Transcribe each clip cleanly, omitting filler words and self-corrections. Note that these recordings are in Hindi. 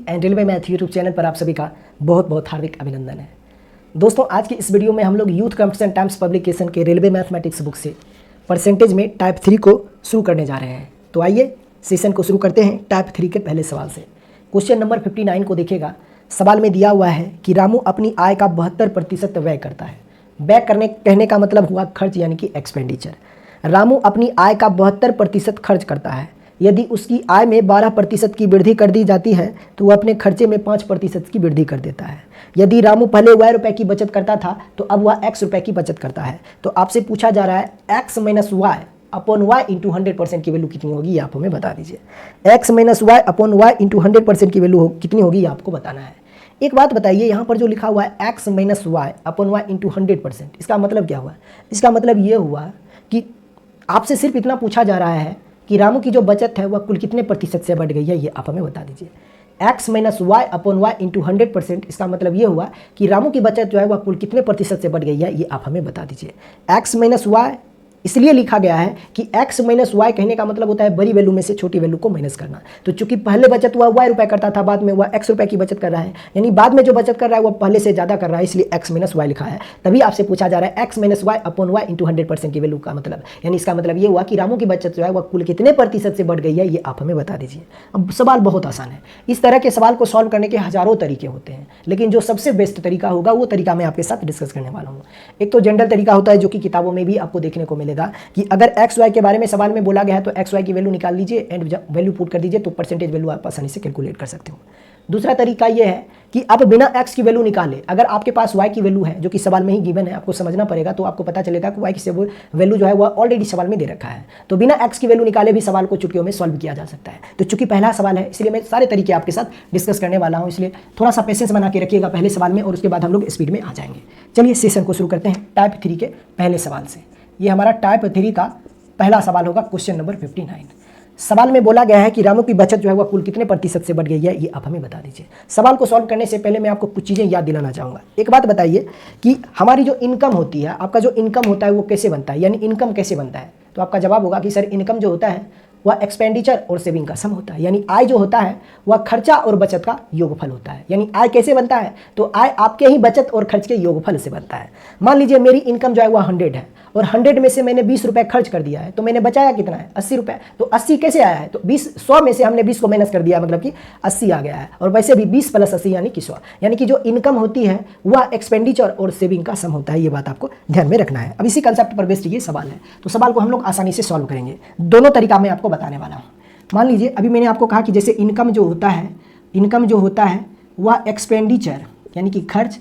And railway math YouTube channel पर आप सभी का बहुत बहुत हार्दिक अभिनंदन है। दोस्तों, आज की इस वीडियो में हम लोग यूथ कंपटीशन टाइम्स पब्लिकेशन के रेलवे मैथमेटिक्स बुक से परसेंटेज में टाइप 3 को शुरू करने जा रहे हैं। तो आइए सेशन को शुरू करते हैं टाइप 3 के पहले सवाल से। क्वेश्चन नंबर 59 को देखिएगा। सवाल में दिया हुआ है कि रामू अपनी आय का 72% व्यय करता है। व्यय करने कहने का मतलब हुआ खर्च यानी कि एक्सपेंडिचर। रामू अपनी आय का 72% खर्च करता है। यदि उसकी आय में 12% की वृद्धि कर दी जाती है तो वह अपने खर्चे में 5% की वृद्धि कर देता है। यदि रामू पहले y रुपए की बचत करता था तो अब वह x रुपए की बचत करता है। तो आपसे पूछा जा रहा है x minus y upon y into 100% की वैल्यू कितनी होगी, ये आप हमें बता दीजिए। x minus y upon y into 100% की वैल्यू कितनी होगी, ये आपको बताना है। एक बात बताइए, यहाँ पर जो लिखा हुआ है x minus y upon y into 100%, इसका मतलब क्या हुआ? इसका मतलब ये हुआ कि आपसे सिर्फ इतना पूछा जा रहा है कि रामू की जो बचत है वह कुल कितने प्रतिशत से बढ़ गई है, ये आप हमें बता दीजिए। x minus y upon y into 100%, इसका मतलब ये हुआ कि रामू की बचत जो है वह कुल कितने प्रतिशत से बढ़ गई है, ये आप हमें बता दीजिए। x माइनस वाई इसलिए लिखा गया है कि x माइनस वाई कहने का मतलब होता है बड़ी वैल्यू में से छोटी वैल्यू को माइनस करना। तो चूंकि पहले बचत हुआ y रुपए करता था, बाद में वह x रुपए की बचत कर रहा है, यानी बाद में जो बचत कर रहा है वह पहले से ज़्यादा कर रहा है, इसलिए x माइनस वाई लिखा है। तभी आपसे पूछा जा रहा है x minus y upon y into 100% की वैल्यू का मतलब, यानी इसका मतलब ये हुआ कि रामू की बचत जो है वह कुल कितने प्रतिशत से बढ़ गई है, ये आप हमें बता दीजिए। अब सवाल बहुत आसान है। इस तरह के सवाल को सॉल्व करने के हज़ारों तरीके होते हैं, लेकिन जो सबसे बेस्ट तरीका होगा वो तरीका मैं आपके साथ डिस्कस करने वाला हूँ। एक तो जनरल तरीका होता है जो कि किताबों में भी आपको देखने को मिलेगा कि अगर एक्स वाई के बारे में सवाल में बोला गया है तो एक्स वाई की वैल्यू निकाल लीजिए एंड वैल्यू पुट कर दीजिए, तो परसेंटेज वैल्यू आप आसानी से कैलकुलेट कर सकते हो। दूसरा तरीका यह है कि आप बिना x की वैल्यू निकाले, अगर आपके पास y की वैल्यू है जो कि सवाल में ही गिवन है, आपको समझना पड़ेगा, तो आपको पता चलेगा कि y की वैल्यू जो है वह ऑलरेडी सवाल में दे रखा है। तो बिना x की वैल्यू निकाले भी सवाल को चुटकियों में सॉल्व किया जा सकता है। तो चूंकि पहला सवाल है इसलिए मैं सारे तरीके आपके साथ डिस्कस करने वाला हूँ, इसलिए थोड़ा सा पेशेंस बना के रखिएगा पहले सवाल में, और उसके बाद हम लोग स्पीड में आ जाएंगे। चलिए सेशन को शुरू करते हैं टाइप 3 के पहले सवाल से। ये हमारा टाइप 3 का पहला सवाल होगा, क्वेश्चन नंबर 59। सवाल में बोला गया है कि रामू की बचत जो है वह कुल कितने प्रतिशत से बढ़ गई है, ये आप हमें बता दीजिए। सवाल को सॉल्व करने से पहले मैं आपको कुछ चीज़ें याद दिलाना चाहूँगा। एक बात बताइए कि हमारी जो इनकम होती है, आपका जो इनकम होता है वो कैसे बनता है, यानी इनकम कैसे बनता है? तो आपका जवाब होगा कि सर इनकम जो होता है वह एक्सपेंडिचर और सेविंग का सम होता है, यानी आय जो होता है वह खर्चा और बचत का योगफल होता है। यानी आय कैसे बनता है? तो आय आपके ही बचत और खर्च के योगफल से बनता है। मान लीजिए मेरी इनकम जो है वह 100 है और 100 में से मैंने 20 रुपये खर्च कर दिया है, तो मैंने बचाया कितना है? 80 रुपये। तो 80 कैसे आया है? तो 100 में से हमने 20 को माइनस कर दिया, मतलब कि 80 आ गया है। और वैसे भी 20 प्लस 80 यानी कि 100, यानी कि जो इनकम होती है वह एक्सपेंडिचर और सेविंग का सम होता है। ये बात आपको ध्यान में रखना है। अब इसी कंसेप्ट पर बेस्ड ये सवाल है, तो सवाल को हम लोग आसानी से सॉल्व करेंगे। दोनों तरीका मैं आपको बताने वाला हूँ। मान लीजिए अभी मैंने आपको कहा कि जैसे इनकम जो होता है वह एक्सपेंडिचर यानी कि खर्च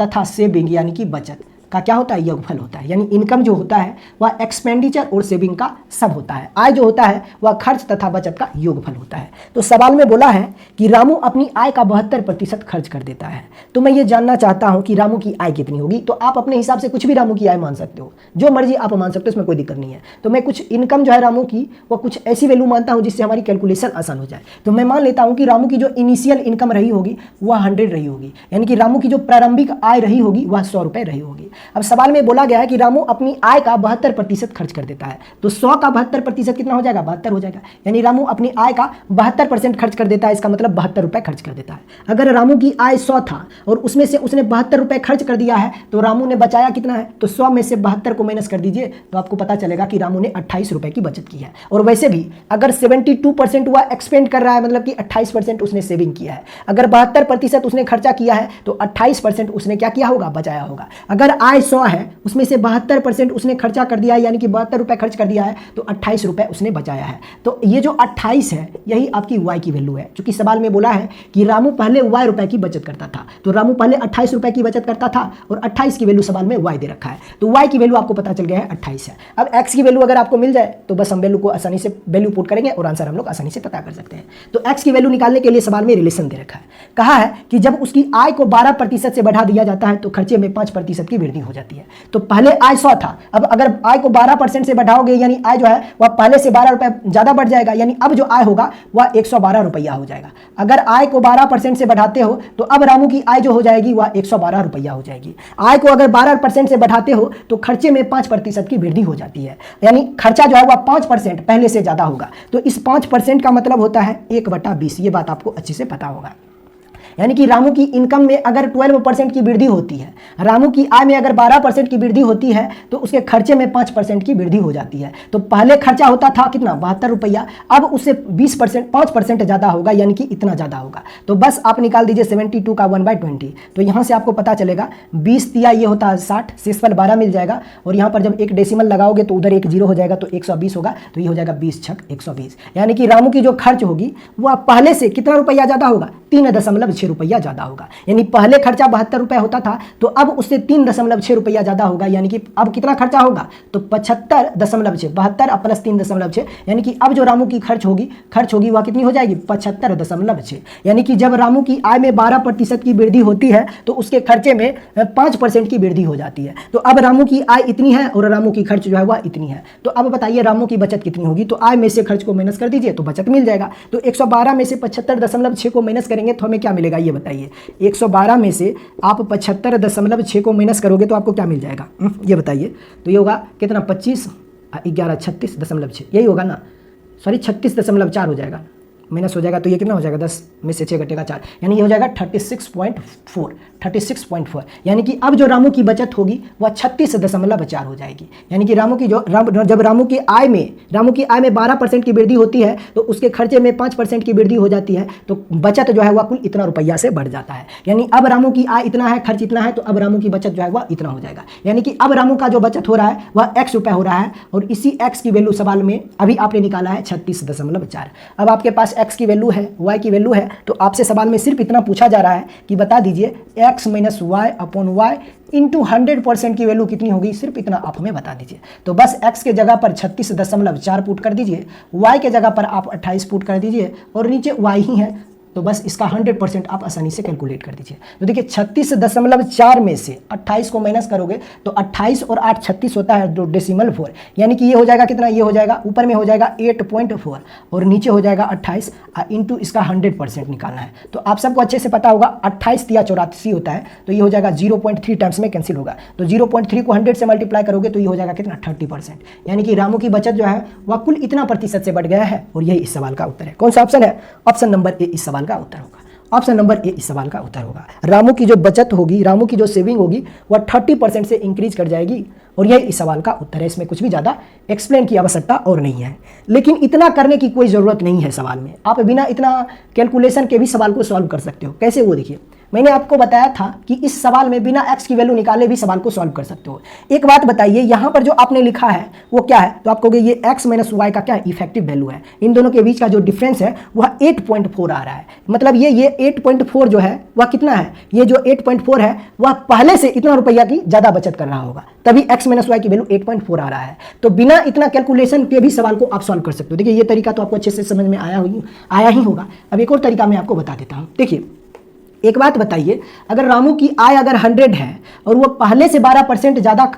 तथा सेविंग यानी कि बचत का क्या होता है? योगफल होता है। यानी इनकम जो होता है वह एक्सपेंडिचर और सेविंग का सब होता है। आय जो होता है वह खर्च तथा बचत का योगफल होता है। तो सवाल में बोला है कि रामू अपनी आय का 72% खर्च कर देता है। तो मैं ये जानना चाहता हूँ कि रामू की आय कितनी होगी। तो आप अपने हिसाब से कुछ भी रामू की आय मान सकते हो, जो मर्जी आप मान सकते हो, इसमें कोई दिक्कत नहीं है। तो मैं कुछ इनकम जो है रामू की वह कुछ ऐसी वैल्यू मानता हूँ जिससे हमारी कैलकुलेशन आसान हो जाए। तो मैं मान लेता हूँ कि रामू की जो इनिशियल इनकम रही होगी वह 100 रही होगी, यानी कि रामू की जो प्रारंभिक आय रही होगी वह 100 रुपये रही होगी। अब सवाल में बोला गया है कि रामू अपनी आय का 72% खर्च कर देता है। तो 100 का 72% कितना हो जाएगा? 72 हो जाएगा। यानी रामू अपनी आय का 72% खर्च कर देता है, इसका मतलब 72 रुपये खर्च कर देता है। अगर रामू की आय 100 था और उसमें से उसने 72 रुपये खर्च कर दिया है, तो रामू ने बचाया कितना है? तो 100 में से 72 को माइनस कर दीजिए, तो आपको पता चलेगा कि रामू ने 28 रुपये की बचत की है। और वैसे भी अगर 72% हुआ एक्सपेंड कर रहा है, मतलब कि 28% उसने सेविंग किया है। अगर 72% उसने खर्चा किया है तो 28% उसने क्या किया होगा? बचाया होगा। अगर आय 100 है, उसमें से 72% उसने खर्चा कर दिया है, यानी कि 72 रुपये खर्च कर दिया है, तो 28 रुपये उसने बचाया है। तो ये जो 28 है यही आपकी y की वैल्यू है। क्योंकि सवाल में बोला है कि रामू पहले y रुपये की बचत करता था, तो रामू पहले 28 रुपये की बचत करता था और 28 की वैल्यू सवाल में y दे रखा है। तो y की वैल्यू आपको पता चल गया है 28 है। अब x की वैल्यू अगर आपको मिल जाए तो बस हम वैल्यू को आसानी से वैल्यू पुट करेंगे और आंसर हम लोग आसानी से पता कर सकते हैं। तो x की वैल्यू निकालने के लिए सवाल में रिलेशन दे रखा है। कहा है कि जब उसकी आय को 12% से बढ़ा दिया जाता है तो खर्चे में 5% की वृद्धि हो जाती है। तो पहले आय 100 था, अब अगर आय को 12% से बढ़ाओगे यानी आय जो है वह पहले से 12 रुपये ज़्यादा बढ़ जाएगा, यानी अब जो आय होगा वह 112 रुपया हो जाएगा। अगर आय को 12% से बढ़ाते हो तो अब रामू की आय जो हो जाएगी वह 112 रुपया हो जाएगी। आय को अगर 12% से बढ़ाते हो तो खर्चे में 5% की वृद्धि हो जाती है, यानी खर्चा जो है वह 5% पहले से ज़्यादा होगा। तो इस 5% का मतलब होता है 1/20। ये बात आपको अच्छे से पता होगा। यानी कि रामू की इनकम में अगर 12% की वृद्धि होती है, रामू की आय में अगर 12% की वृद्धि होती है तो उसके खर्चे में 5% की वृद्धि हो जाती है। तो पहले खर्चा होता था कितना 72 रुपया, अब उससे 20% 5% ज़्यादा होगा, यानी कि इतना ज़्यादा होगा। तो बस आप निकाल दीजिए 72 का 1/20। तो यहाँ से आपको पता चलेगा 20 दिया ये होता है 60, शेषफल 12 मिल जाएगा, और यहाँ पर जब एक डेसिमल लगाओगे तो उधर एक जीरो हो जाएगा, तो 120 होगा, तो ये हो जाएगा 20 छक 120। यानी कि रामू की जो खर्च होगी वह पहले से कितना रुपया ज़्यादा होगा, 3.6 रुपया ज़्यादा होगा। यानी पहले खर्चा 72 रुपये होता था, तो अब उससे 3.6 रुपया ज़्यादा होगा, यानी कि अब कितना खर्चा होगा, तो 75.6, 72 प्लस 3.6, यानी कि अब जो रामू की खर्च होगी वह कितनी हो जाएगी, 75.6। यानी कि जब रामू की आय में 12% की वृद्धि होती है तो उसके खर्चे में 5% की वृद्धि हो जाती है। तो अब रामू की आय इतनी है और रामू की खर्च जो है वह इतनी है। तो अब बताइए रामू की बचत कितनी होगी, तो आय में से खर्च को माइनस कर दीजिए तो बचत मिल जाएगा। तो 112 में से 75.6 को माइनस करेंगे तो हमें क्या मिलेगा, ये बताइए। 112 में से आप 75.6 को माइनस करोगे तो आपको क्या मिल जाएगा, ये बताइए। तो ये होगा कितना, 25 11 36.6, यही होगा ना, सॉरी 36.4 हो जाएगा, माइनस हो जाएगा, तो ये कितना हो जाएगा, 10 में से 6 घटेगा 4, यानी ये हो जाएगा 36.4। यानी कि अब जो रामू की बचत होगी वह 36.4 हो जाएगी। यानी कि जब रामू की आय में 12% की वृद्धि होती है तो उसके खर्चे में 5% की वृद्धि हो जाती है, तो बचत जो है वह कुल इतना रुपया से बढ़ जाता है। यानी अब रामू की आय इतना है, खर्च इतना है, तो अब रामू की बचत जो है वह इतना हो जाएगा। यानी कि अब रामू का जो बचत हो रहा है वह x रुपये हो रहा है, और इसी x की वैल्यू सवाल में अभी आपने निकाला है 36.4। अब आपके पास x की वैल्यू है, y की वैल्यू है, तो आपसे सवाल में सिर्फ इतना पूछा जा रहा है कि बता दीजिए x minus y upon y into 100% की वैल्यू कितनी होगी, सिर्फ इतना आप हमें बता दीजिए। तो बस x के जगह पर 36.4 पुट कर दीजिए, y के जगह पर आप 28 पुट कर दीजिए, और नीचे y ही है, तो बस इसका 100% आप आसानी से कैलकुलेट कर दीजिए। तो देखिए 36.4 में से 28 को माइनस करोगे तो 28 और 8 36 होता है, 2.4, यानी कि ये हो जाएगा कितना, ये हो जाएगा ऊपर में हो जाएगा 8.4 और नीचे हो जाएगा 28 इंटू इसका 100% निकालना है। तो आप सबको अच्छे से पता होगा 28 या 84 होता है, तो ये हो जाएगा 0.3 टाइम्स में कैंसिल होगा। तो 0.3 को 100 से मल्टीप्लाई करोगे तो ये हो जाएगा कितना, 30%। यानी कि रामू की बचत जो है वह कुल इतना प्रतिशत से बढ़ गया है, और यही इस सवाल का उत्तर है। कौन सा ऑप्शन है, ऑप्शन नंबर ए इस सवाल का उत्तर होगा। ऑप्शन नंबर ए इस सवाल का उत्तर होगा। रामू की जो बचत होगी, रामू की जो सेविंग होगी वह 30% से इंक्रीज कर जाएगी, और यह इस सवाल का उत्तर है। इसमें कुछ भी ज़्यादा एक्सप्लेन की आवश्यकता और नहीं है, लेकिन इतना करने की कोई ज़रूरत नहीं है सवाल में। आप बिना इतना कैलकुलेशन के भी सवाल को सॉल्व कर सकते हो। कैसे, वो देखिए, मैंने आपको बताया था कि इस सवाल में बिना x की वैल्यू निकाले भी सवाल को सॉल्व कर सकते हो। एक बात बताइए, यहाँ पर जो आपने लिखा है वो क्या है, तो आप कहोगे ये x माइनस वाई का क्या है, इफेक्टिव वैल्यू है। इन दोनों के बीच का जो डिफरेंस है वह 8.4 आ रहा है। मतलब ये 8.4 जो है वह कितना है, ये जो 8.4 है वह पहले से इतना रुपया की ज़्यादा बचत कर रहा होगा, तभी x माइनस वाई की वैल्यू 8.4 आ रहा है। तो बिना इतना कैलकुलेशन के भी सवाल को आप सॉल्व कर सकते हो। देखिए ये तरीका तो आपको अच्छे से समझ में आया ही होगा। अब एक और तरीका मैं आपको बता देता हूँ। देखिए एक बात बताइए, अगर रामू की आय अगर 100 है और वो पहले से 12% ज़्यादा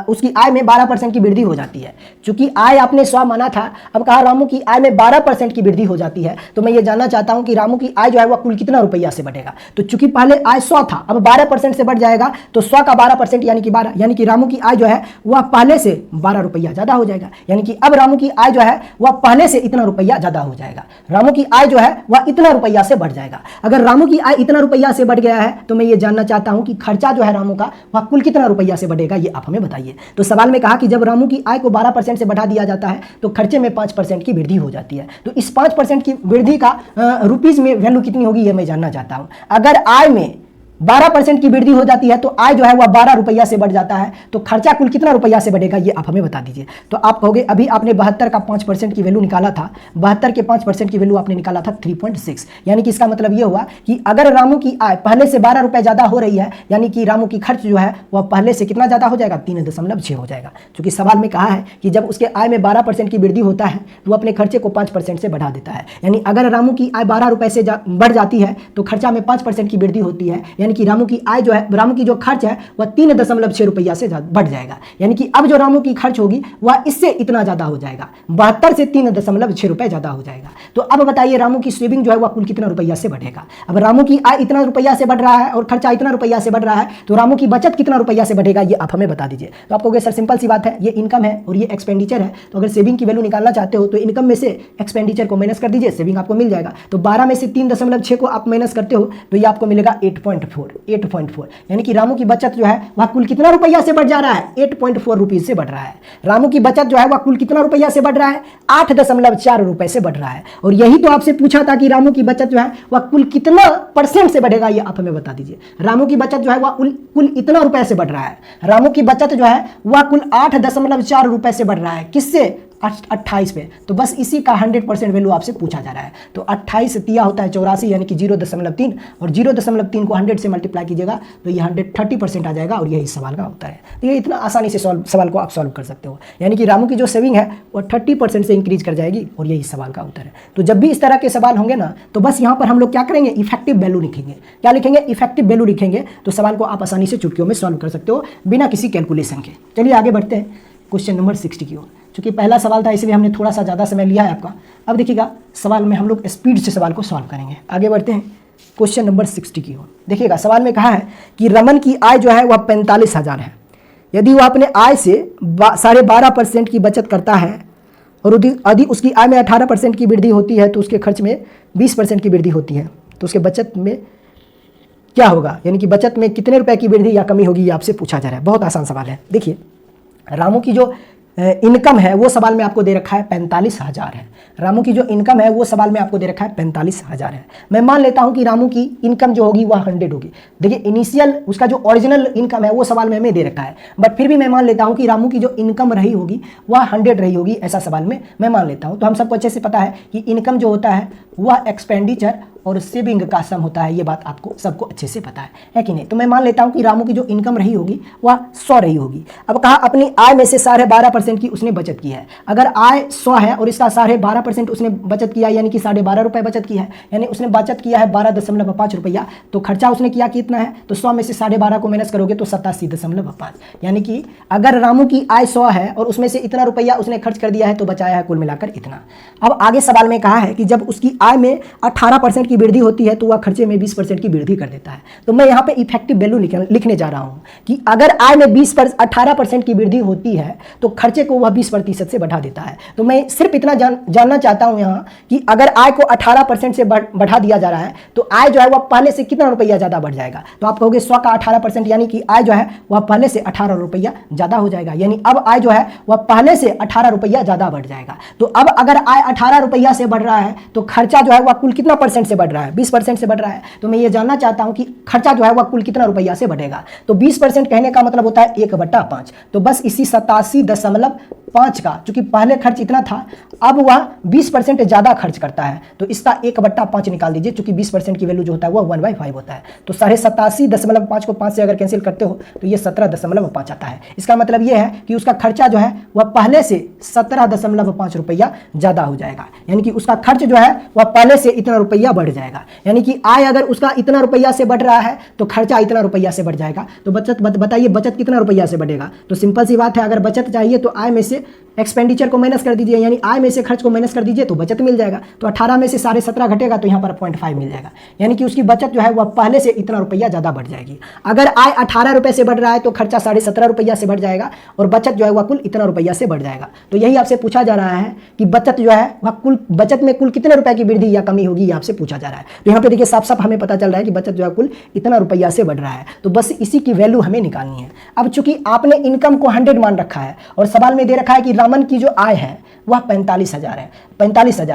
उसकी आय में 12% की वृद्धि हो जाती है। चूंकि आय आपने 100 माना था, अब कहा रामू की आय में 12% की वृद्धि हो जाती है, तो मैं ये जानना चाहता हूं कि रामू की आय जो है वह कुल कितना रुपया से बढ़ेगा। तो चूंकि पहले आय 100 था, अब 12% से बढ़ जाएगा, तो 100 का 12% यानी कि 12, यानी कि रामू की आय जो है वह पहले से 12 रुपया ज़्यादा हो जाएगा। यानी कि अब रामू की आय जो है वह पहले से इतना रुपया ज़्यादा हो जाएगा। रामू की आय जो है वह इतना रुपया से बढ़ जाएगा। अगर रामू की आय इतना रुपया से बढ़ गया है तो मैं ये जानना चाहता हूँ कि खर्चा जो है रामू का वह कुल कितना रुपया से बढ़ेगा, ये आप हमें बताइए। तो सवाल में कहा कि जब रामू की आय को 12% से बढ़ा दिया जाता है तो खर्चे में 5% की वृद्धि हो जाती है। तो इस 5% की वृद्धि का रुपीस में वैल्यू कितनी होगी, ये मैं जानना चाहता हूं। अगर आय में 12% की वृद्धि हो जाती है तो आय जो है वह 12 रुपया से बढ़ जाता है, तो खर्चा कुल कितना रुपया से बढ़ेगा, ये आप हमें बता दीजिए। तो आप कहोगे अभी आपने 72 का 5% की वैल्यू निकाला था, 72 के 5% की वैल्यू आपने निकाला था 3.6, यानी कि इसका मतलब ये हुआ कि अगर रामू की आय पहले से 12 रुपये ज़्यादा हो रही है, यानी कि रामू की खर्च जो है वह पहले से कितना ज़्यादा हो जाएगा, 3.6 हो जाएगा। क्योंकि सवाल में कहा है कि जब उसके आय में 12% की वृद्धि होता है तो वो अपने खर्चे को 5% से बढ़ा देता है। यानी अगर रामू की आय 12 रुपये से बढ़ जाती है तो खर्चा में 5% की वृद्धि होती है, यानी यानी कि रामू की आय जो है, रामू की जो खर्च है वह 3.6 रुपया से बढ़ जाएगा। यानी कि अब जो रामू की खर्च होगी वह इससे इतना ज़्यादा हो जाएगा, 72 से 3.6 रुपये ज़्यादा हो जाएगा। तो अब बताइए रामू की सेविंग जो है वह कुल कितना रुपया से बढ़ेगा। अब रामू की आय इतना रुपया से बढ़ रहा है और खर्चा इतना रुपया से बढ़ रहा है, तो रामू की बचत कितना रुपया से बढ़ेगा ये आप हमें बता दीजिए। तो आप कहोगे सर सिंपल सी बात है, ये इनकम है और ये एक्सपेंडिचर है, तो अगर सेविंग की वैल्यू निकालना चाहते हो तो इनकम में से एक्सपेंडिचर को माइनस कर दीजिए, सेविंग आपको मिल जाएगा। तो 12 में से 3.6 को आप माइनस करते हो तो ये आपको मिलेगा 8.4। यानी कि रामू की बचत जो है वह कुल कितना रुपया से बढ़ जा रहा है, 8.4 रुपीज से बढ़ रहा है। रामू की बचत जो है वह कुल कितना रुपया से बढ़ रहा है, 8.4 रुपए से बढ़ रहा है। और यही तो आपसे पूछा था कि रामू की बचत जो है वह कुल कितना % से बढ़ेगा, ये आप हमें बता दीजिए। रामू की बचत जो है वह कुल इतना रुपए से बढ़ रहा है, रामू की बचत जो है वह कुल 8.4 रुपए से बढ़ रहा है, किससे, 28 पे। तो बस इसी का 100% वैल्यू आपसे पूछा जा रहा है। तो 28 दिया होता है 84, यानी कि 0.3, और 0.3 को 100 से मल्टीप्लाई कीजिएगा तो ये 130% आ जाएगा और यही सवाल का उत्तर है। तो ये इतना आसानी से सवाल को आप सॉल्व कर सकते हो। यानी कि रामू की जो सेविंग है वो 30% से इंक्रीज कर जाएगी और यही सवाल का उत्तर है। तो जब भी इस तरह के सवाल होंगे ना, तो बस यहाँ पर हम लोग क्या करेंगे, इफेक्टिव वैल्यू लिखेंगे। क्या लिखेंगे, इफेक्टिव वैल्यू लिखेंगे, तो सवाल को आप आसानी से चुटकियों में सॉल्व कर सकते हो बिना किसी कैलकुलेशन के। चलिए आगे बढ़ते हैं क्वेश्चन नंबर 60 की ओर। चूंकि पहला सवाल था इसलिए हमने थोड़ा सा ज़्यादा समय लिया है आपका। अब देखिएगा सवाल में हम लोग स्पीड से सवाल को सॉल्व करेंगे। आगे बढ़ते हैं क्वेश्चन नंबर 60 की ओर। देखिएगा सवाल में कहा है कि रमन की आय जो है वह 45,000 है। यदि वह अपने आय से 12.5% की बचत करता है और यदि उसकी आय में 18% की वृद्धि होती है तो उसके खर्च में 20% की वृद्धि होती है, तो उसके बचत में क्या होगा, यानी कि बचत में कितने रुपए की वृद्धि या कमी होगी, ये आपसे पूछा जा रहा है। बहुत आसान सवाल है। देखिए रामू की जो इनकम है वो सवाल में आपको दे रखा है 45,000 है। रामू की जो इनकम है वो सवाल में आपको दे रखा है 45,000 है। मैं मान लेता हूं कि रामू की इनकम जो होगी वह 100 होगी। देखिए इनिशियल उसका जो ओरिजिनल इनकम है वो सवाल में हमें दे रखा है, बट फिर भी मैं मान लेता हूं कि रामू की जो इनकम रही होगी वह 100 रही होगी, ऐसा सवाल में मैं मान लेता हूं। तो हम सबको अच्छे से पता है कि इनकम जो होता है वह एक्सपेंडिचर और सेविंग का सम होता है, ये बात आपको सबको अच्छे से पता है कि नहीं। तो मैं मान लेता हूं कि रामू की जो इनकम रही होगी वह 100 रही होगी। अब कहा अपनी आय में से 12.5% की उसने बचत की है। अगर आय 100 है और इसका 12.5% उसने बचत किया, यानी कि 12.5 रुपये बचत की है, यानी उसने बचत किया है 12.5 रुपया। तो खर्चा उसने किया कितना है, तो 100 में से 12.5 को माइनस करोगे तो 87.5। यानी कि अगर रामू की आय 100 है और उसमें से इतना रुपया उसने खर्च कर दिया है तो बचाया है कुल मिलाकर इतना। अब आगे सवाल में कहा है कि जब उसकी आय में 18% की वृद्धि होती है तो वह खर्चे में 20% की वृद्धि कर देता है। तो मैं यहाँ पे इफेक्टिव वैल्यू लिखने जा रहा हूँ कि अगर आय में 18% की वृद्धि होती है तो खर्चे को वह 20% से बढ़ा देता है। तो मैं सिर्फ इतना जानना चाहता हूँ यहाँ कि अगर आय को 18% से बढ़ा दिया जा रहा है तो आय जो है वह पहले से कितना रुपया ज़्यादा बढ़ जाएगा। तो आप कहोगे 100 का 18%, यानी कि आय जो है वह पहले से 18 रुपया ज़्यादा हो जाएगा, यानी अब आय जो है वह पहले से 18 रुपया ज़्यादा बढ़ जाएगा। तो अब अगर आय 18 रुपया से बढ़ रहा है तो खर्चा जो है वह कुल कितना % से बढ़ रहा है, 20% से बढ़ रहा है। तो मैं ये जानना चाहता हूं कि खर्चा जो है वह कुल कितना रुपया से बढ़ेगा। तो 20% कहने का मतलब होता है 1/5। तो बस इसी 87.5 का, चूंकि पहले खर्च इतना था अब वह 20% ज़्यादा खर्च करता है, तो इसका 1/5 निकाल दीजिए, चूंकि 20% की वैल्यू जो होता है वह 1/5 होता है। तो 87.5 को 5 से अगर कैंसिल करते हो तो ये 17.5 आता है। इसका मतलब यह है कि उसका खर्चा जो है वह पहले से 17.5 रुपया ज़्यादा हो जाएगा, यानी कि उसका खर्च जो है वह पहले से इतना रुपया बढ़ जाएगा। यानी कि आय अगर उसका इतना रुपया से बढ़ रहा है तो खर्चा इतना रुपया से बढ़ जाएगा। तो बचत बताइए बचत कितना रुपया से बढ़ेगा। तो सिंपल सी बात है, अगर बचत चाहिए तो आय में से एक्सपेंडिचर को माइनस कर दीजिए, यानी आय में से खर्च को माइनस कर दीजिए तो बचत मिल जाएगा। तो 18 में से 17.5 घटेगा तो यहाँ पर 0.5 मिल जाएगा, यानी कि उसकी बचत जो है वह पहले से इतना रुपया ज़्यादा बढ़ जाएगी। अगर आय 18 रुपये से बढ़ रहा है तो खर्चा 17.5 रुपया से बढ़ जाएगा और बचत जो है वह कुल इतना रुपया से बढ़ जाएगा। तो यही आपसे पूछा जा रहा है कि बचत जो है वह कुल बचत में कुल कितने रुपए की वृद्धि या कमी होगी, ये आपसे पूछा जा रहा है। तो यहाँ पे देखिए साफ साफ हमें पता चल रहा है कि बचत जो है कुल इतना रुपया से बढ़ रहा है। तो बस इसी की वैल्यू हमें निकालनी है। अब चूंकि आपने इनकम को 100 मान रखा है और सवाल में दे रखा है कि रमन की जो आय है वह 45,000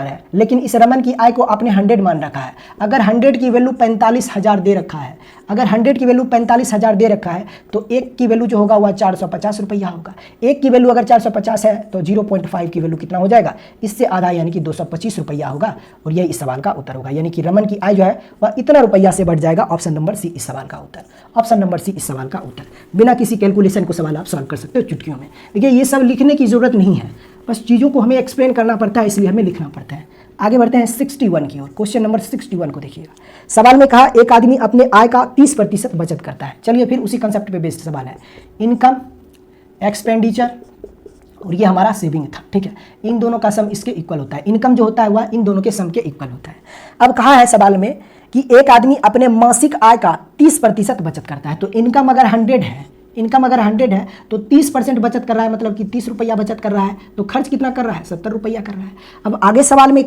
है, लेकिन इस रमन की आय को आपने 100 मान रखा है। अगर 100 की वैल्यू 45,000 दे रखा है, अगर 100 की वैल्यू 45,000 दे रखा है तो एक की वैल्यू जो होगा वह 450 रुपया होगा। एक की वैल्यू अगर 450 है तो 0.5 की वैल्यू कितना हो जाएगा, इससे आधा यानी कि 225 रुपया होगा और यह इस सवाल का उत्तर होगा। यानी कि रमन की आय जो है वह इतना रुपया से बढ़ जाएगा। ऑप्शन नंबर सी इस सवाल का उत्तर, ऑप्शन नंबर सी इस सवाल का उत्तर। बिना किसी कैलकुलेशन को सवाल आप सॉल्व कर सकते हो चुटकियों में। देखिए ये सब लिखने की जरूरत नहीं है, बस चीज़ों को हमें एक्सप्लेन करना पड़ता है, इसलिए हमें लिखना पड़ता है। आगे बढ़ते हैं 61 की ओर। क्वेश्चन नंबर 61 को देखिएगा। सवाल में कहा एक आदमी अपने आय का 30% बचत करता है। चलिए फिर उसी कंसेप्ट पे बेस्ड सवाल है। इनकम, एक्सपेंडिचर और ये हमारा सेविंग था, ठीक है। इन दोनों का सम इसके इक्वल होता है। इनकम जो होता है वह इन दोनों के सम के इक्वल होता है। अब कहा है सवाल में कि एक आदमी अपने मासिक आय का 30% बचत करता है। तो इनकम अगर 100 है, तो 30% बचत कर रहा है, मतलब कि 30 रुपया बचत कर रहा है। तो खर्च कितना कर रहा है? 70 रुपया कर रहा है। अब आगे सवाल में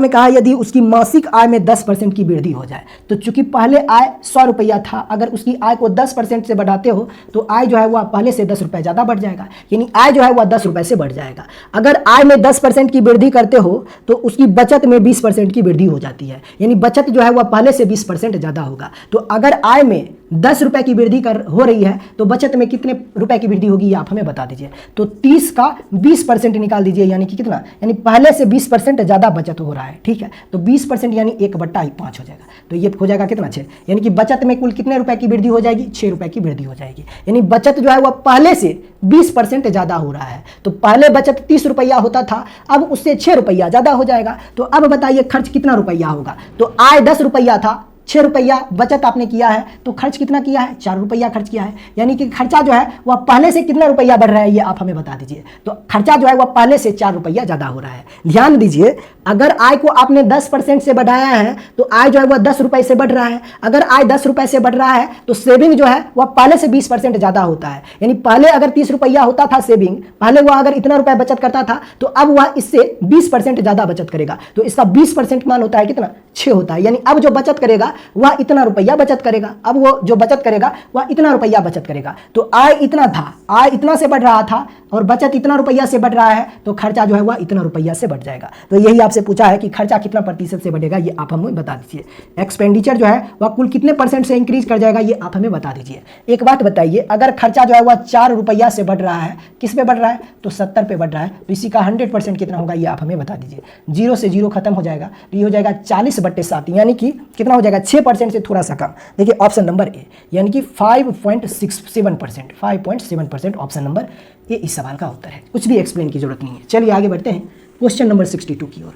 कहा है यदि उसकी मासिक आय में 10% की वृद्धि हो जाए। तो चूंकि पहले आय 100 रुपया था, अगर उसकी आय को 10% से बढ़ाते हो तो आय जो है वह पहले से 10 रुपये ज़्यादा बढ़ जाएगा, यानी आय जो है वह 10 रुपये से बढ़ जाएगा। अगर आय में 10% की वृद्धि करते हो तो उसकी बचत में 20% की वृद्धि हो जाती है, यानी बचत जो है वह पहले से 20% ज़्यादा होगा। तो अगर आय में 10 रुपये की वृद्धि हो रही है तो बचत में कितने रुपए की वृद्धि होगी ये आप हमें बता दीजिए। तो 30 का 20% निकाल दीजिए, यानी कि कितना, यानी पहले से 20% ज़्यादा बचत हो रहा है, ठीक है। तो 20% यानी 1/5 हो जाएगा। तो ये हो जाएगा कितना? 6, यानी कि बचत में कुल कितने रुपए की वृद्धि हो जाएगी? 6 रुपये की वृद्धि हो जाएगी, यानी बचत जो है वह पहले से 20% ज़्यादा हो रहा है। तो पहले बचत 30 रुपया होता था, अब उससे 6 रुपया ज़्यादा हो जाएगा। तो अब बताइए खर्च कितना रुपया होगा? तो आय 10 रुपया था, 6 रुपया बचत आपने किया है, तो खर्च कितना किया है? 4 रुपया खर्च किया है, यानी कि खर्चा जो है वह पहले से कितना रुपया बढ़ रहा है ये आप हमें बता दीजिए। तो खर्चा जो है वह पहले से 4 रुपया ज़्यादा हो रहा है। ध्यान दीजिए, अगर आय को आपने 10% से बढ़ाया है तो आय जो है वह 10 रुपये से बढ़ रहा है। अगर आय 10 रुपये से बढ़ रहा है तो सेविंग जो है वह पहले से 20% ज़्यादा होता है, यानी पहले अगर 30 रुपया होता था सेविंग, पहले वह अगर इतना रुपया बचत करता था तो अब वह इससे 20% ज़्यादा बचत करेगा। तो इसका 20% मान होता है कितना? 6 होता है, यानी अब जो बचत करेगा वह इतना रुपया बचत करेगा। अब वो जो बचत करेगा वह इतना रुपया बचत करेगा। तो आय इतना था, आय इतना से बढ़ रहा था और बचत इतना रुपया से बढ़ रहा है, तो खर्चा जो है वह इतना रुपया से बढ़ जाएगा। तो यही आपसे पूछा है कि खर्चा कितना प्रतिशत से बढ़ेगा, ये आप हमें बता दीजिए। एक्सपेंडिचर जो है वह कुल कितने % से इंक्रीज कर जाएगा, ये आप हमें बता दीजिए। एक बात बताइए, अगर खर्चा जो है वह 4 रुपया से बढ़ रहा है, किस पे बढ़ रहा है? तो 70 पे बढ़ रहा है, तो इसी का 100% कितना होगा ये आप हमें बता दीजिए। 0 से 0 खत्म हो जाएगा, तो ये हो जाएगा 40/7, यानी कि कितना हो जाएगा? 6% से थोड़ा सा कम। देखिए ऑप्शन नंबर ए, यानी कि 5.67%, 5.7% ऑप्शन नंबर ए इस सवाल का उत्तर है। कुछ भी एक्सप्लेन की जरूरत नहीं है। चलिए आगे बढ़ते हैं क्वेश्चन नंबर 62 की ओर।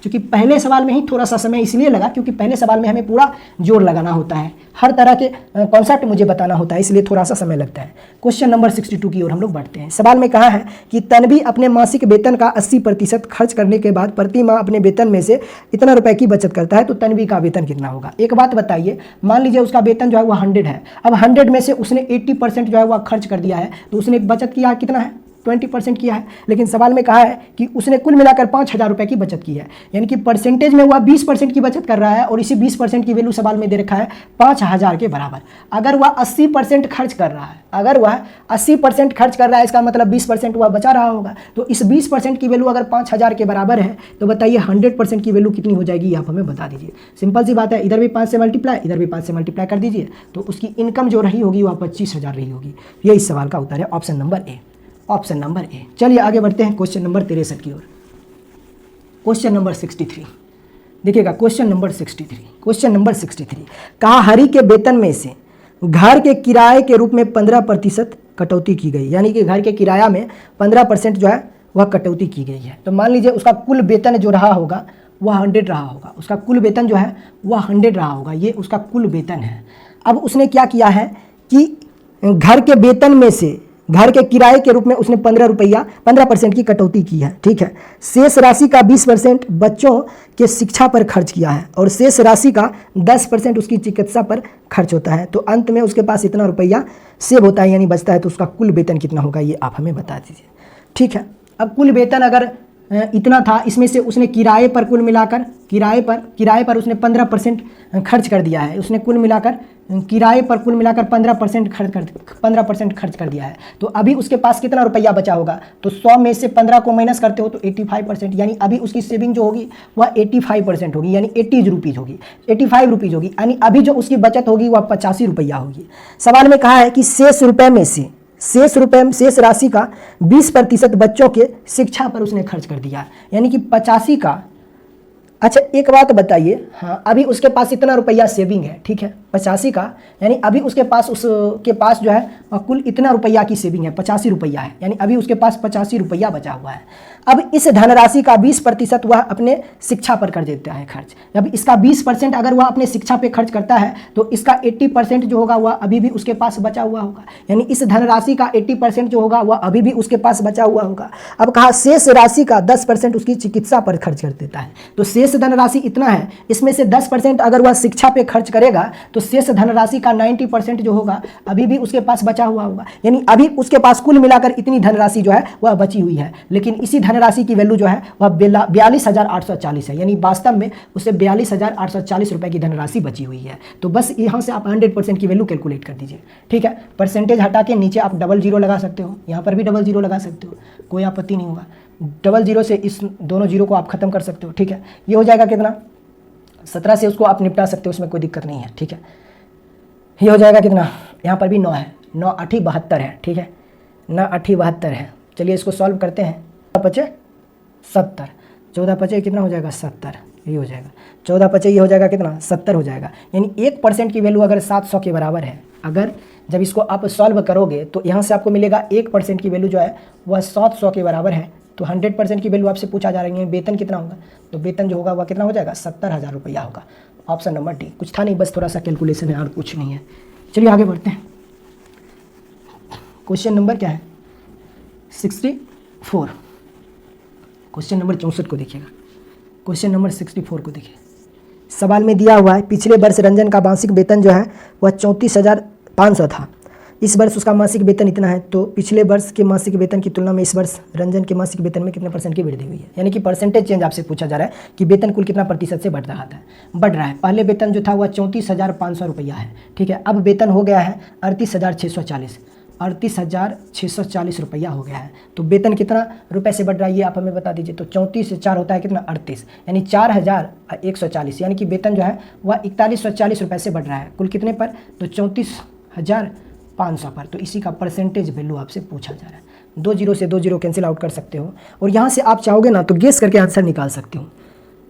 क्योंकि पहले सवाल में ही थोड़ा सा समय इसलिए लगा क्योंकि पहले सवाल में हमें पूरा जोर लगाना होता है, हर तरह के कॉन्सेप्ट मुझे बताना होता है, इसलिए थोड़ा सा समय लगता है। क्वेश्चन नंबर 62 की ओर हम लोग बढ़ते हैं। सवाल में कहा है कि तन्वी अपने मासिक वेतन का 80% खर्च करने के बाद प्रति माह अपने वेतन में से इतना रुपए की बचत करता है, तो तन्वी का वेतन कितना होगा? एक बात बताइए, मान लीजिए उसका वेतन जो है वह 100 है, अब 100 में से उसने 80% जो है वह खर्च कर दिया है, तो उसने बचत किया कितना है? 20% किया है। लेकिन सवाल में कहा है कि उसने कुल मिलाकर 5000 रुपये की बचत की है, यानी कि परसेंटेज में वह 20% की बचत कर रहा है और इसी 20% की वैल्यू सवाल में दे रखा है 5000 के बराबर। अगर वह 80% खर्च कर रहा है, अगर वह 80% खर्च कर रहा है, इसका मतलब 20% वह बचा रहा होगा। तो इस 20% की वैल्यू अगर 5000 के बराबर है तो बताइए 100% की वैल्यू कितनी हो जाएगी, आप हमें बता दीजिए। सिंपल सी बात है, इधर भी 5 से मल्टीप्लाई, इधर भी 5 से मल्टीप्लाई कर दीजिए, तो उसकी इनकम जो रही होगी वह 25000 रही होगी। ये इस सवाल का उत्तर है, option number A, option number A. चलिए आगे बढ़ते हैं क्वेश्चन नंबर 63 की ओर। क्वेश्चन नंबर 63 देखिएगा। क्वेश्चन नंबर 63 कहा हरि के वेतन में से घर के किराए के रूप में 15% कटौती की गई, यानी कि घर के किराया में 15% जो है वह कटौती की गई है। तो मान लीजिए उसका कुल वेतन जो रहा होगा वह 100 रहा होगा, उसका कुल वेतन जो है वह 100 रहा होगा, ये उसका कुल वेतन है। अब उसने क्या किया है कि घर के वेतन में से घर के किराए के रूप में उसने 15% की कटौती की है, ठीक है। शेष राशि का 20% बच्चों के शिक्षा पर खर्च किया है और शेष राशि का 10% उसकी चिकित्सा पर खर्च होता है। तो अंत में उसके पास इतना रुपया सेव होता है, यानी बचता है। तो उसका कुल वेतन कितना होगा ये आप हमें बता दीजिए, ठीक है। अब कुल वेतन अगर इतना था, इसमें से उसने किराए पर कुल मिलाकर किराए पर उसने 15% खर्च कर दिया है, उसने कुल मिलाकर किराए पर कुल मिलाकर 15% खर्च कर दिया है। तो अभी उसके पास कितना रुपया बचा होगा? तो 100 में से 15 को माइनस करते हो तो 85%, यानी अभी उसकी सेविंग जो होगी वह 85% होगी, यानी 80 रुपीज़ होगी, 85 रुपीज़ होगी, यानी अभी जो उसकी बचत होगी वह 85 रुपया होगी। सवाल में कहा है कि शेष राशि का 20% बच्चों के शिक्षा पर उसने खर्च कर दिया, यानी कि 85 का। अच्छा एक बात बताइए, हाँ अभी उसके पास इतना रुपया सेविंग है, ठीक है, 85 का, यानी अभी उसके पास जो है कुल इतना रुपया की सेविंग है, 85 रुपया है, यानी अभी उसके पास 85 रुपया बचा हुआ है। अब इस धनराशि का 20% वह अपने शिक्षा पर कर देता है खर्च। जब इसका 20% अगर वह अपने शिक्षा पे खर्च करता है तो इसका 80% जो होगा वह अभी भी उसके पास बचा हुआ होगा, यानी इस धनराशि का 80% जो होगा वह अभी भी उसके पास बचा हुआ होगा। अब कहा शेष राशि का 10% उसकी चिकित्सा पर खर्च कर देता है। तो शेष धनराशि इतना है, इसमें से 10% अगर वह शिक्षा पे खर्च करेगा तो शेष धनराशि का 90% जो होगा अभी भी उसके पास बचा हुआ होगा, यानी अभी उसके पास कुल मिलाकर इतनी धनराशि जो है वह बची हुई है। लेकिन इसी धनराशि की वैल्यू जो है वह 42,840 है, यानी वास्तव में उसे 42,840 रुपए की धनराशि बची हुई है। तो बस यहाँ से आप 100% की वैल्यू कैलकुलेट कर दीजिए। ठीक है, परसेंटेज हटा के नीचे आप डबल जीरो लगा सकते हो, यहाँ पर भी डबल जीरो लगा सकते हो, कोई आपत्ति नहीं होगा। डबल जीरो से इस दोनों जीरो को आप खत्म कर सकते हो। ठीक है, ये हो जाएगा कितना, 17 से उसको आप निपटा सकते हो, उसमें कोई दिक्कत नहीं है। ठीक है, ये हो जाएगा कितना, यहाँ पर भी 9 है, 9 8 72 है। ठीक है, 9 8 72 है। चलिए इसको सॉल्व करते हैं। 5 70, 14 5 कितना हो जाएगा 70, ये हो जाएगा 14 5 ये हो जाएगा कितना 70 हो जाएगा। यानी 1% की वैल्यू अगर 700 के बराबर है, अगर जब इसको आप सॉल्व करोगे तो यहाँ से आपको मिलेगा 1% की वैल्यू जो है वह 700 के बराबर है। तो 100% की वैल्यू आपसे पूछा जा रही है, वेतन कितना होगा, तो वेतन जो होगा वह कितना हो जाएगा 70,000 रुपया होगा। Option number D. कुछ था नहीं, बस थोड़ा सा कैलकुलेशन है और कुछ नहीं है। चलिए आगे बढ़ते हैं। क्वेश्चन नंबर क्या है 64। क्वेश्चन नंबर 64 को देखिएगा। क्वेश्चन नंबर 64 को देखिए। सवाल में दिया हुआ है पिछले वर्ष रंजन का मासिक वेतन जो है वह 34,500 था, इस वर्ष उसका मासिक वेतन इतना है। तो पिछले वर्ष के मासिक वेतन की तुलना में इस वर्ष रंजन के मासिक वेतन में कितने % की वृद्धि हुई है, यानी कि परसेंटेज चेंज आपसे पूछा जा रहा है कि वेतन कुल कितना प्रतिशत से बढ़ रहा है। पहले वेतन जो था वह 34,500 रुपया है। ठीक है, अब वेतन हो गया है 38,640 रुपया हो गया है। तो वेतन कितना रुपए से बढ़ रहा है ये आप हमें बता दीजिए। तो 34 से 4 होता है कितना 38, यानी 4,140, यानी कि वेतन जो है वह 4140 रुपये से बढ़ रहा है। कुल कितने पर, तो 34,500 पर। तो इसी का परसेंटेज वैल्यू आपसे पूछा जा रहा है। 2 जीरो से 2 जीरो कैंसिल आउट कर सकते हो और यहाँ से आप चाहोगे ना तो गेस करके आंसर निकाल सकते हो।